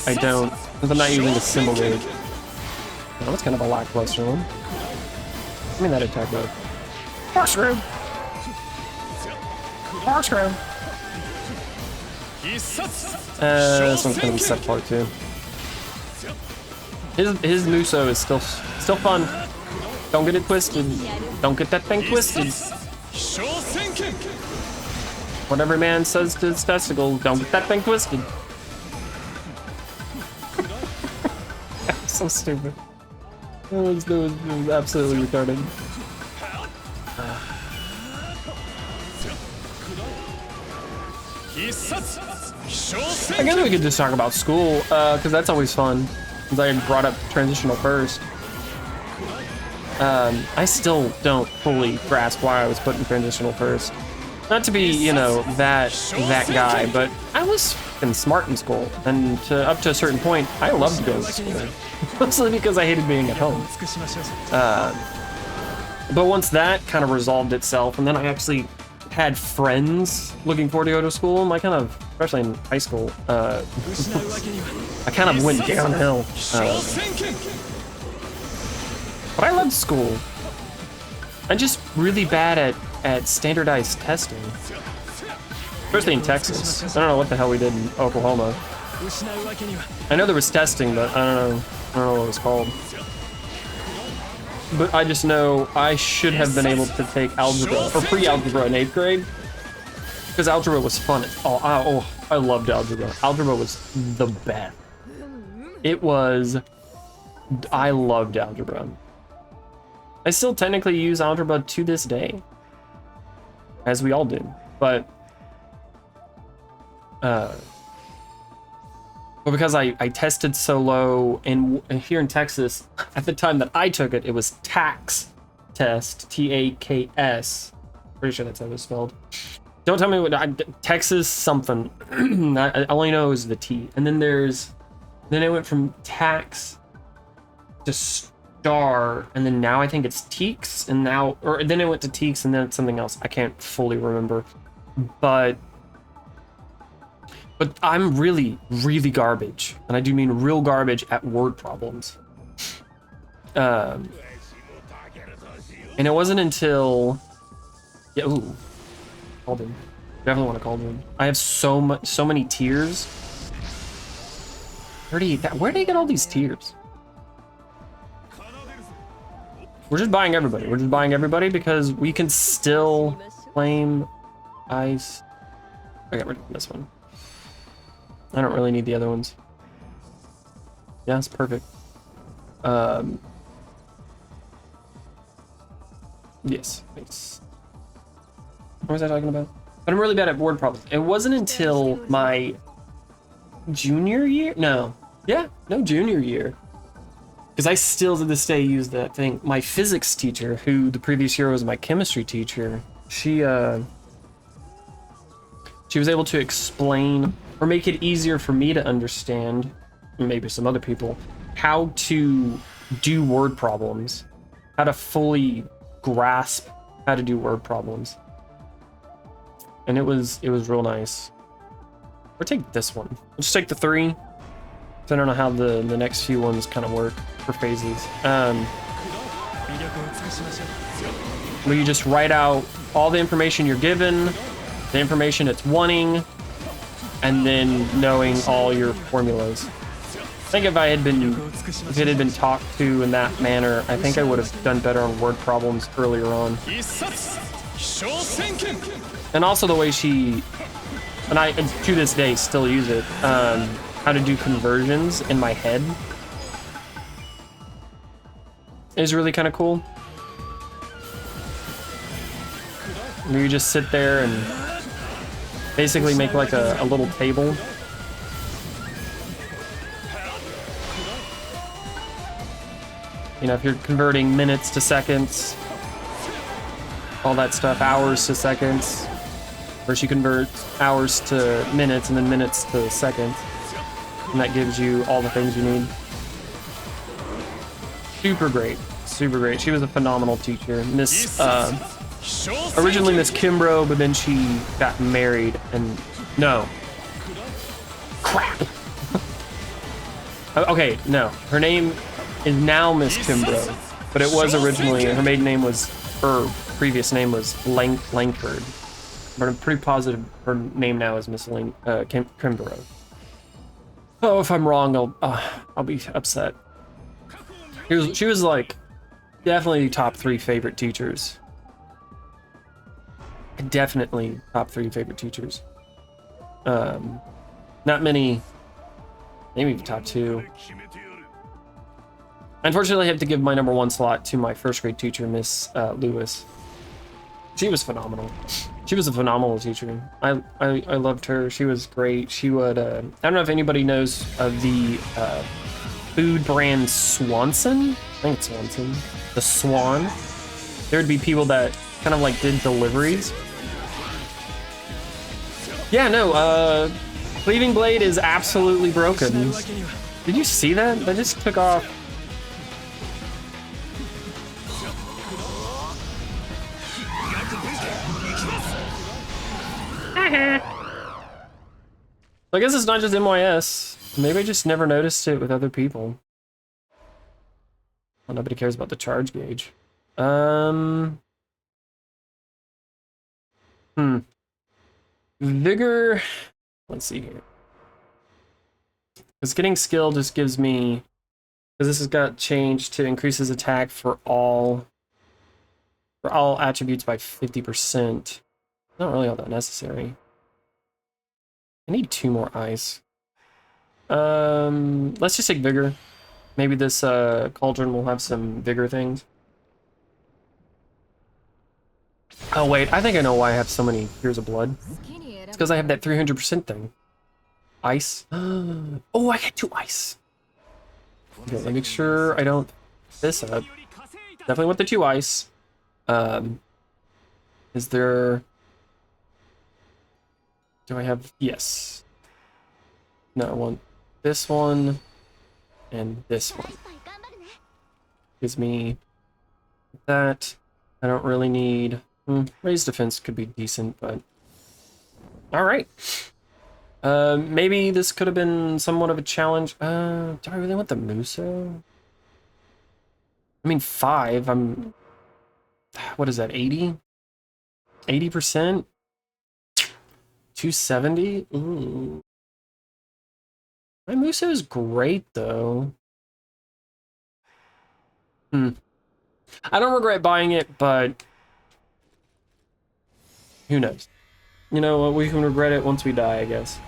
not using a symbol gauge. Oh, that's kind of a lackluster one. Give me that attack mode. Corkscrew! Corkscrew! This one's gonna be set apart too. His Musou is still fun. Don't get it twisted. Don't get that thing twisted. What every man says to his testicle, don't get that thing twisted. So stupid. That was absolutely retarded. I guess we could just talk about school, because that's always fun. Since I brought up transitional first. I still don't fully grasp why I was putting transitional first. Not to be, you know, that guy, but I was fucking smart in school, and up to a certain point, I loved going to school, mostly because I hated being at home. But once that kind of resolved itself, and then I actually had friends looking forward to go to school, and I kind of, especially in high school, I kind of went downhill. But I loved school. I'm just really bad at standardized testing, especially in Texas. I don't know what the hell we did in Oklahoma. I know there was testing, but I don't know what it was called. But I just know I should have been able to take algebra, or pre-algebra in 8th grade, because algebra was fun. Oh, I loved algebra. Algebra was the best. I loved algebra. I still technically use algebra to this day, as we all do, but because I tested so low, and here in Texas, at the time that I took it, it was TAKS test, T-A-K-S. Pretty sure that's how it was spelled. Don't tell me what, Texas something. I only know it was the T. And then then it went from TAKS to STAR, and then now I think it's TEAKS, and then it went to TEAKS, and then it's something else. I can't fully remember, but I'm really, really garbage, and I do mean real garbage at word problems. And it wasn't until, yeah, ooh, called him. Definitely want to call him. I have so many tiers. Where did he get all these tiers? We're just buying everybody. We're just buying everybody because we can still claim ice. I got rid of this one. I don't really need the other ones. Yeah, it's perfect. Yes, thanks. What was I talking about? But I'm really bad at word problems. It wasn't until my junior year? No. Yeah, no, junior year. Because I still to this day use that thing. My physics teacher, who the previous year was my chemistry teacher, she was able to explain or make it easier for me to understand, maybe some other people, how to do word problems, how to fully grasp how to do word problems. And it was real nice. Or take this one. Let's take the 3. I don't know how the next few ones kind of work for phases. Where you just write out all the information you're given, the information it's wanting, and then knowing all your formulas. I think if it had been talked to in that manner, I think I would have done better on word problems earlier on. And also the way and I to this day still use it, how to do conversions in my head is really kind of cool. You just sit there and basically make like a little table. You know, if you're converting minutes to seconds, all that stuff, hours to seconds. First you convert hours to minutes and then minutes to seconds. And that gives you all the things you need. Super great. Super great. She was a phenomenal teacher. Originally Miss Kimbrough, but then she got married and... No. Crap! Okay, no. Her name is now Miss Kimbrough, but it was originally... Her maiden name was... Her previous name was Langford. But I'm pretty positive her name now is Miss Kimbrough. Oh, if I'm wrong, I'll be upset. She was like definitely top 3 favorite teachers. Definitely top 3 favorite teachers. Not many, maybe top 2. Unfortunately, I have to give my number 1 slot to my first grade teacher, Miss Lewis. She was phenomenal. She was a phenomenal teacher. I loved her. She was great. She would, I don't know if anybody knows of the food brand Swanson. I think it's Swanson. The Swan. There would be people that kind of like did deliveries. Yeah, no, Cleaving Blade is absolutely broken. Did you see that? That just took off. I guess it's not just MYS. Maybe I just never noticed it with other people. Well, nobody cares about the charge gauge. Vigor. Let's see here. Because getting skill just gives me, because this has got changed to increases attack for all attributes by 50%. Not really all that necessary. I need 2 more ice. Let's just take vigor. Maybe this cauldron will have some vigor things. Oh wait, I think I know why I have so many Tears of Blood. It's because I have that 300% thing. Ice. Oh, I got 2 ice. Okay, let me make sure I don't f this up. Definitely want the 2 ice. Is there... Do I have... Yes. No, I want this one and this one. Gives me that. I don't really need... raised defense could be decent, but... Alright. Maybe this could have been somewhat of a challenge. Do I really want the Musou? I mean, 5. I'm... What is that, 80? 80%? 270? Ooh. My Musou is great, though. I don't regret buying it, but... Who knows? You know what, we can regret it once we die, I guess.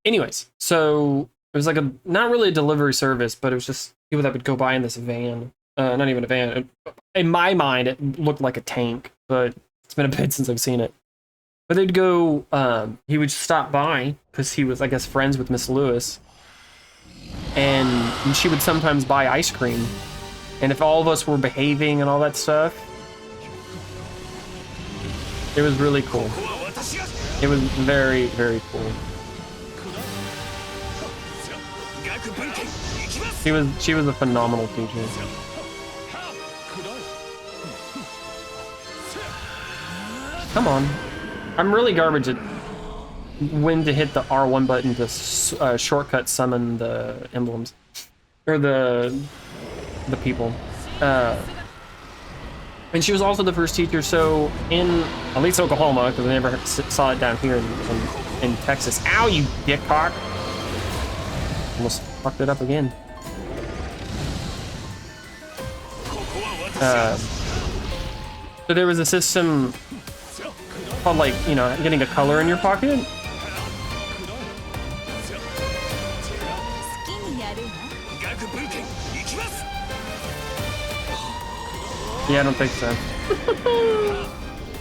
Anyways, so it was like a, not really a delivery service, but it was just people that would go by in this van. Not even a van. In my mind, it looked like a tank, but it's been a bit since I've seen it. But they'd go, he would stop by, because he was, I guess, friends with Miss Lewis. And she would sometimes buy ice cream. And if all of us were behaving and all that stuff, it was really cool. It was very, very cool. She was a phenomenal teacher. Come on. I'm really garbage at when to hit the R1 button to shortcut summon the emblems. Or the people. And she was also the first teacher, so in, at least Oklahoma, because I never saw it down here in Texas. Ow, you dickcock! Almost fucked it up again. So there was a system called, like, you know, getting a color in your pocket. Yeah, I don't think so.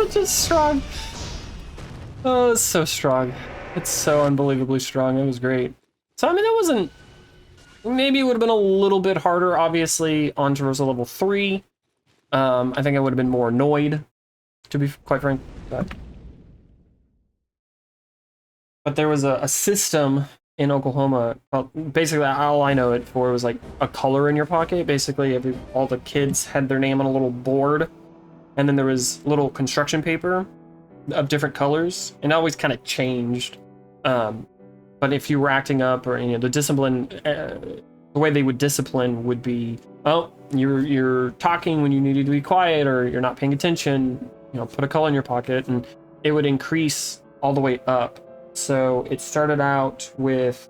It's just strong. Oh, it's so strong. It's so unbelievably strong. It was great. So, I mean, it wasn't... Maybe it would have been a little bit harder, obviously, on Traversal level 3. I think I would have been more annoyed, to be quite frank. But there was a system in Oklahoma. Basically, all I know it for was like a color in your pocket. Basically, all the kids had their name on a little board, and then there was little construction paper of different colors, and it always kind of changed. But if you were acting up, or, you know, the discipline, the way they would discipline would be, oh, you're talking when you needed to be quiet, or you're not paying attention. You know, put a color in your pocket, and it would increase all the way up. So it started out with,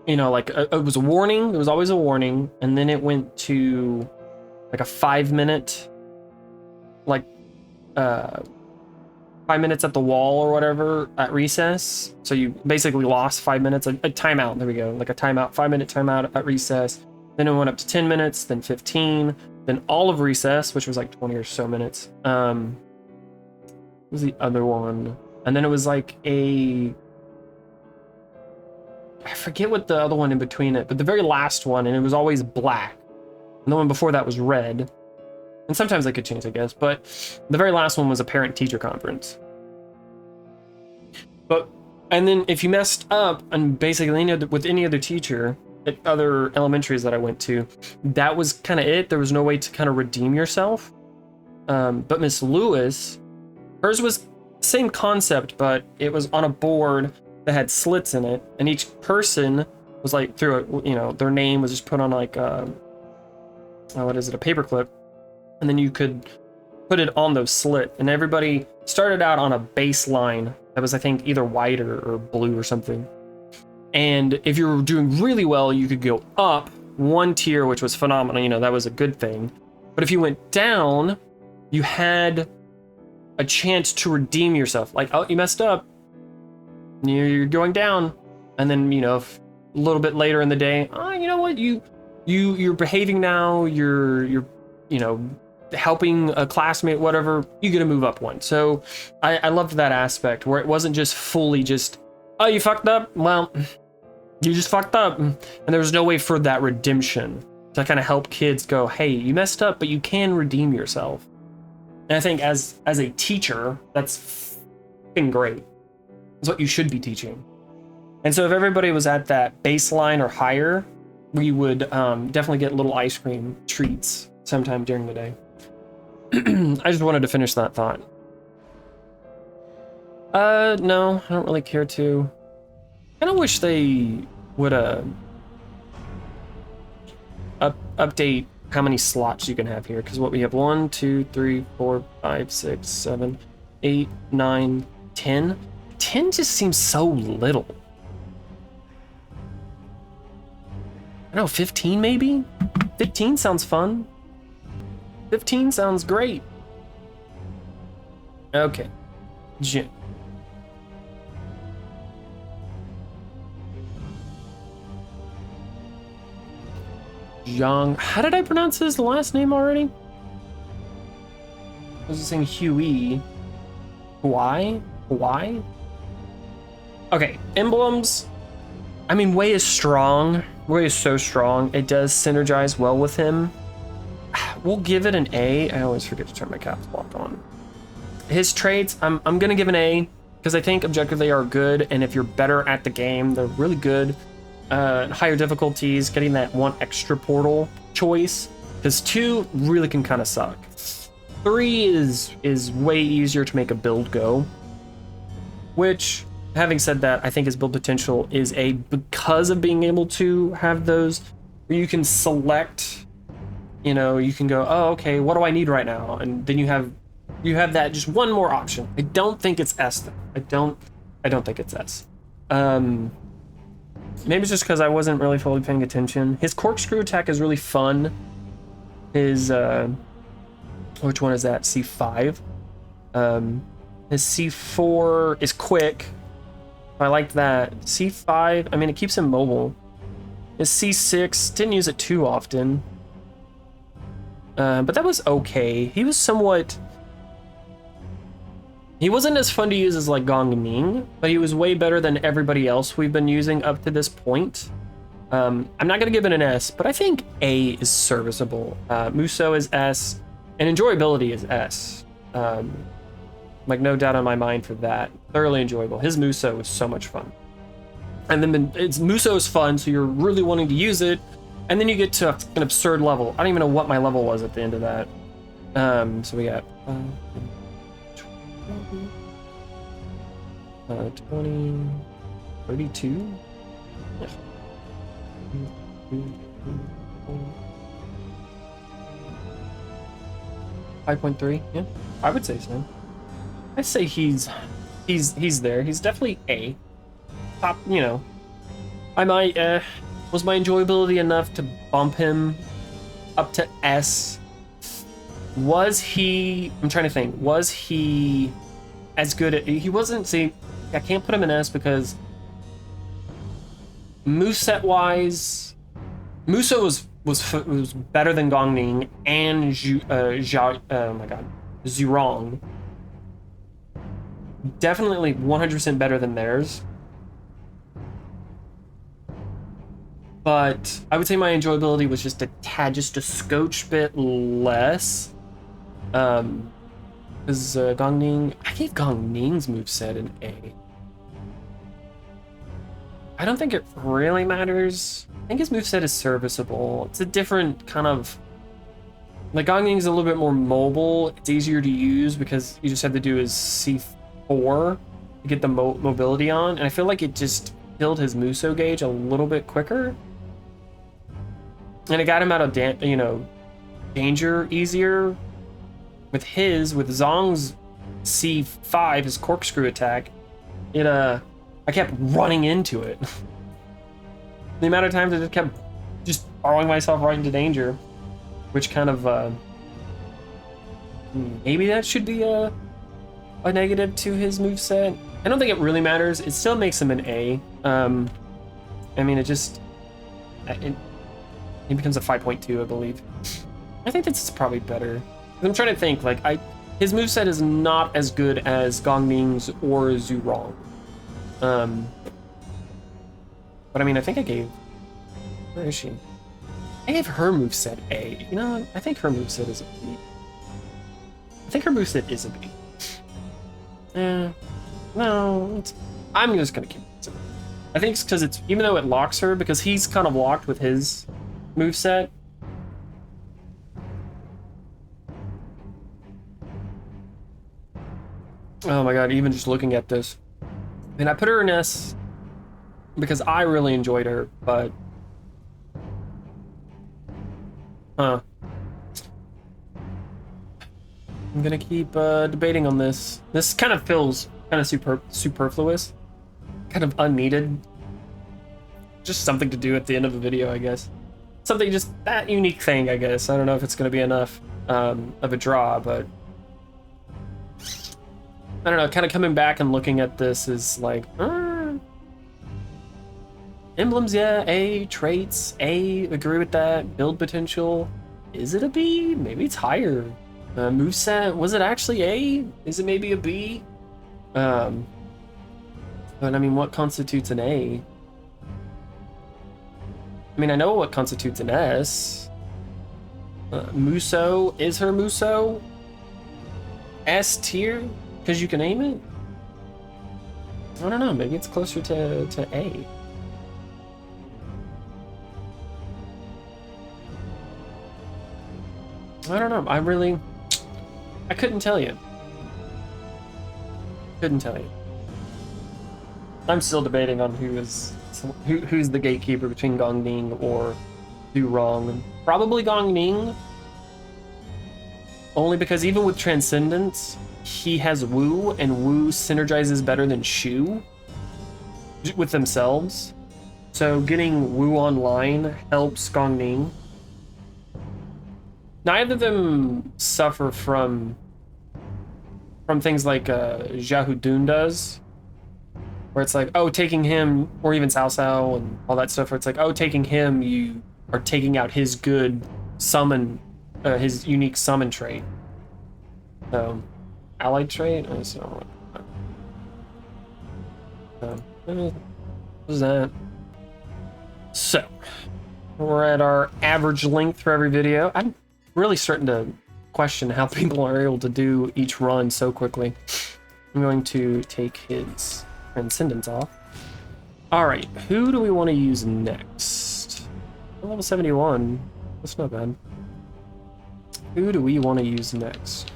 you know, like it was a warning. There was always a warning, and then it went to like a 5-minute, like 5 minutes at the wall or whatever at recess. So you basically lost 5 minutes. A timeout. There we go. Like a timeout, 5-minute timeout at recess. Then it went up to 10 minutes, then 15, then all of recess, which was like 20 or so minutes. What was the other one? And then it was like I forget what the other one in between it, but the very last one, and it was always black. And the one before that was red. And sometimes they could change, I guess. But the very last one was a parent-teacher conference. And then if you messed up, and basically with any other teacher at other elementaries that I went to, that was kind of it. There was no way to kind of redeem yourself. But Miss Lewis, hers was the same concept, but it was on a board that had slits in it, and each person was like through their name was just put on like what is it, a paperclip, and then you could put it on those slit, and everybody started out on a baseline that was, I think, either white or blue or something. And if you were doing really well, you could go up one tier, which was phenomenal. That was a good thing. But if you went down, you had a chance to redeem yourself. Like, oh, you messed up, you're going down. And then, a little bit later in the day, you know what, you're behaving now, you're helping a classmate, whatever, you get to move up one. So I loved that aspect where it wasn't just fully just, oh, you fucked up, well, you just fucked up, and there was no way for that redemption to kind of help kids go, hey, you messed up, but you can redeem yourself. And I think as a teacher, that's f***ing great. That's what you should be teaching. And so if everybody was at that baseline or higher, we would definitely get little ice cream treats sometime during the day. I just wanted to finish that thought. No, I don't really care to. I kind of wish they would update how many slots you can have here, because what we have 1, 2, 3, 4, 5, 6, 7, 8, 9, 10. 10 just seems so little. I know, 15 maybe? 15 sounds fun. 15 sounds great. Okay. Jim. Zhang. How did I pronounce his last name already? I was just saying Huey. Why? Okay, emblems. I mean, Wei is strong. Wei is so strong. It does synergize well with him. We'll give it an A. I always forget to turn my caps lock on. His traits, I'm gonna give an A, because I think objectively are good, and if you're better at the game, they're really good. Higher difficulties, getting that one extra portal choice, because 2 really can kind of suck. 3 is way easier to make a build go, which, having said that, I think his build potential is A because of being able to have those where you can select, you can go, oh, okay, what do I need right now? And then you have that just one more option. I don't think it's S though. I don't think it's S. Maybe it's just because I wasn't really fully paying attention. His corkscrew attack is really fun. His which one is that? C5. His C4 is quick. I like that. C5, I mean, it keeps him mobile. His C6, didn't use it too often. But that was okay. He wasn't as fun to use as like Gong Ming, but he was way better than everybody else we've been using up to this point. I'm not gonna give it an S, but I think A is serviceable. Musou is S, and enjoyability is S. Like, no doubt on my mind for that. Thoroughly enjoyable. His Musou is so much fun. And then Musou is fun, so you're really wanting to use it, and then you get to an absurd level. I don't even know what my level was at the end of that. So we got 20, 32. Yeah. 5.3. Yeah, I would say so. I'd say he's there. He's definitely A. Top, I might, was my enjoyability enough to bump him up to S? Was he, I'm trying to think, was he as good at, he wasn't, see, I can't put him in S because moveset wise, Musou was better than Gongning and Zhurong. Definitely 100% better than theirs. But I would say my enjoyability was just a tad, just a scotch bit less. Because Gong Ning, I gave Gong Ning's moveset an A. I don't think it really matters. I think his moveset is serviceable. It's a different kind of... Like, Gong Ning's a little bit more mobile. It's easier to use because you just have to do his C4 to get the mobility on. And I feel like it just killed his Musou gauge a little bit quicker. And it got him out of, danger easier. With Zong's C5, his corkscrew attack, I kept running into it. The amount of times I just kept throwing myself right into danger, which kind of, maybe that should be a negative to his moveset. I don't think it really matters. It still makes him an A. I mean, it becomes a 5.2, I believe. I think that's probably better. I'm trying to think, like, his moveset is not as good as Gong Ning's or Zurong. But I mean, I think I gave... Where is she? I gave her moveset A. You know, I think her moveset is a B. I think her moveset is a B. No, I'm just gonna keep it. I think it's because even though it locks her, because he's kind of locked with his moveset. Oh my god, even just looking at this. I mean, I put her in S because I really enjoyed her, but... I'm gonna keep debating on this. This kind of feels kind of superfluous. Kind of unneeded. Just something to do at the end of the video, I guess. Something, just that unique thing, I guess. I don't know if it's gonna be enough of a draw, but... I don't know, kind of coming back and looking at this is like, emblems, yeah, A, traits, A, agree with that, build potential, is it a B? Maybe it's higher. Moveset, was it actually A? Is it maybe a B? But I mean, what constitutes an A? I mean, I know what constitutes an S. Musou, is her Musou S tier? Because you can aim it? I don't know, maybe it's closer to A. I don't know, I couldn't tell you. Couldn't tell you. I'm still debating on who's the gatekeeper between Gong Ning or Zurong. Probably Gong Ning. Only because even with Transcendence, he has Wu, and Wu synergizes better than Shu with themselves. So getting Wu online helps Gong Ning. Neither of them suffer from things like Xiahou Dun does, where it's like, oh, taking him, or even Cao Cao and all that stuff, where it's like, oh, taking him, you are taking out his good summon, his unique summon trait. Allied trait? I just don't know. What was that? So, we're at our average length for every video. I'm really starting to question how people are able to do each run so quickly. I'm going to take his Transcendence off. Alright, who do we want to use next? Level 71. That's not bad. Who do we want to use next?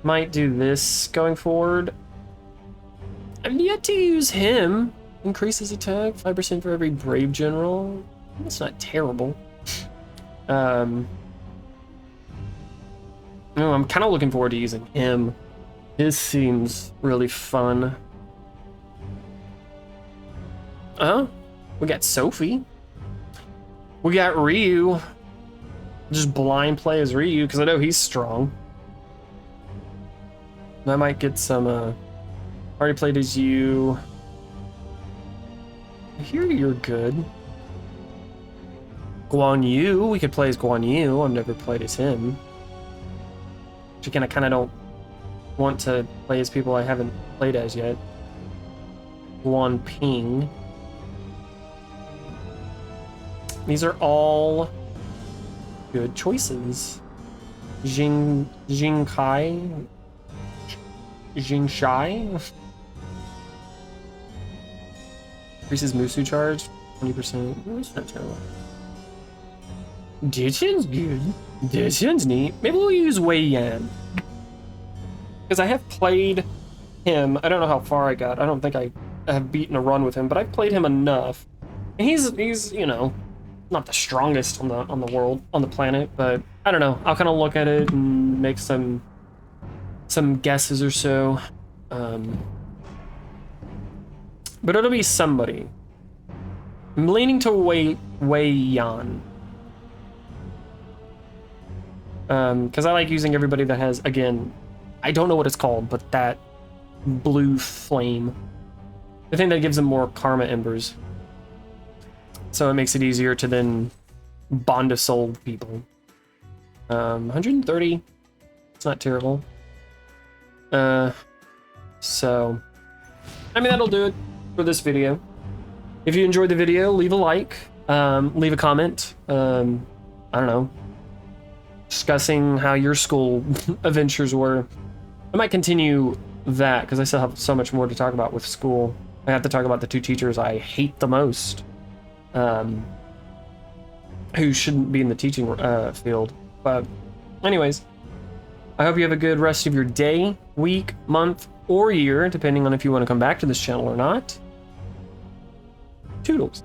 Might do this going forward. I've yet to use him. Increases attack 5% for every brave general. That's not terrible. No, I'm kind of looking forward to using him. His seems really fun. We got Sophie. We got Ryu. Just blind play as Ryu because I know he's strong. I might get some, already played as you. I hear you're good. Guan Yu, we could play as Guan Yu. I've never played as him. Which again, I kind of don't want to play as people I haven't played as yet. Guan Ping. These are all good choices. Jinkai? Jinshai? Increases Musou charge, 20%. That's not terrible. This one's good. This one's neat. Maybe we'll use Wei Yan. Because I have played him. I don't know how far I got. I don't think I have beaten a run with him, but I've played him enough. And he's you know, not the strongest on the planet, but I don't know. I'll kind of look at it and make some guesses or so. But it'll be somebody. I'm leaning to Wei Yan. Because I like using everybody that has, again, I don't know what it's called, but that blue flame. The thing that gives them more karma embers. So it makes it easier to then bond a soul with people. 130. It's not terrible. So, I mean, that'll do it for this video. If you enjoyed the video, leave a like, leave a comment. I don't know, discussing how your school adventures were. I might continue that because I still have so much more to talk about with school. I have to talk about the two teachers I hate the most, who shouldn't be in the teaching field. But anyways, I hope you have a good rest of your day, week, month, or year, depending on if you want to come back to this channel or not. Toodles.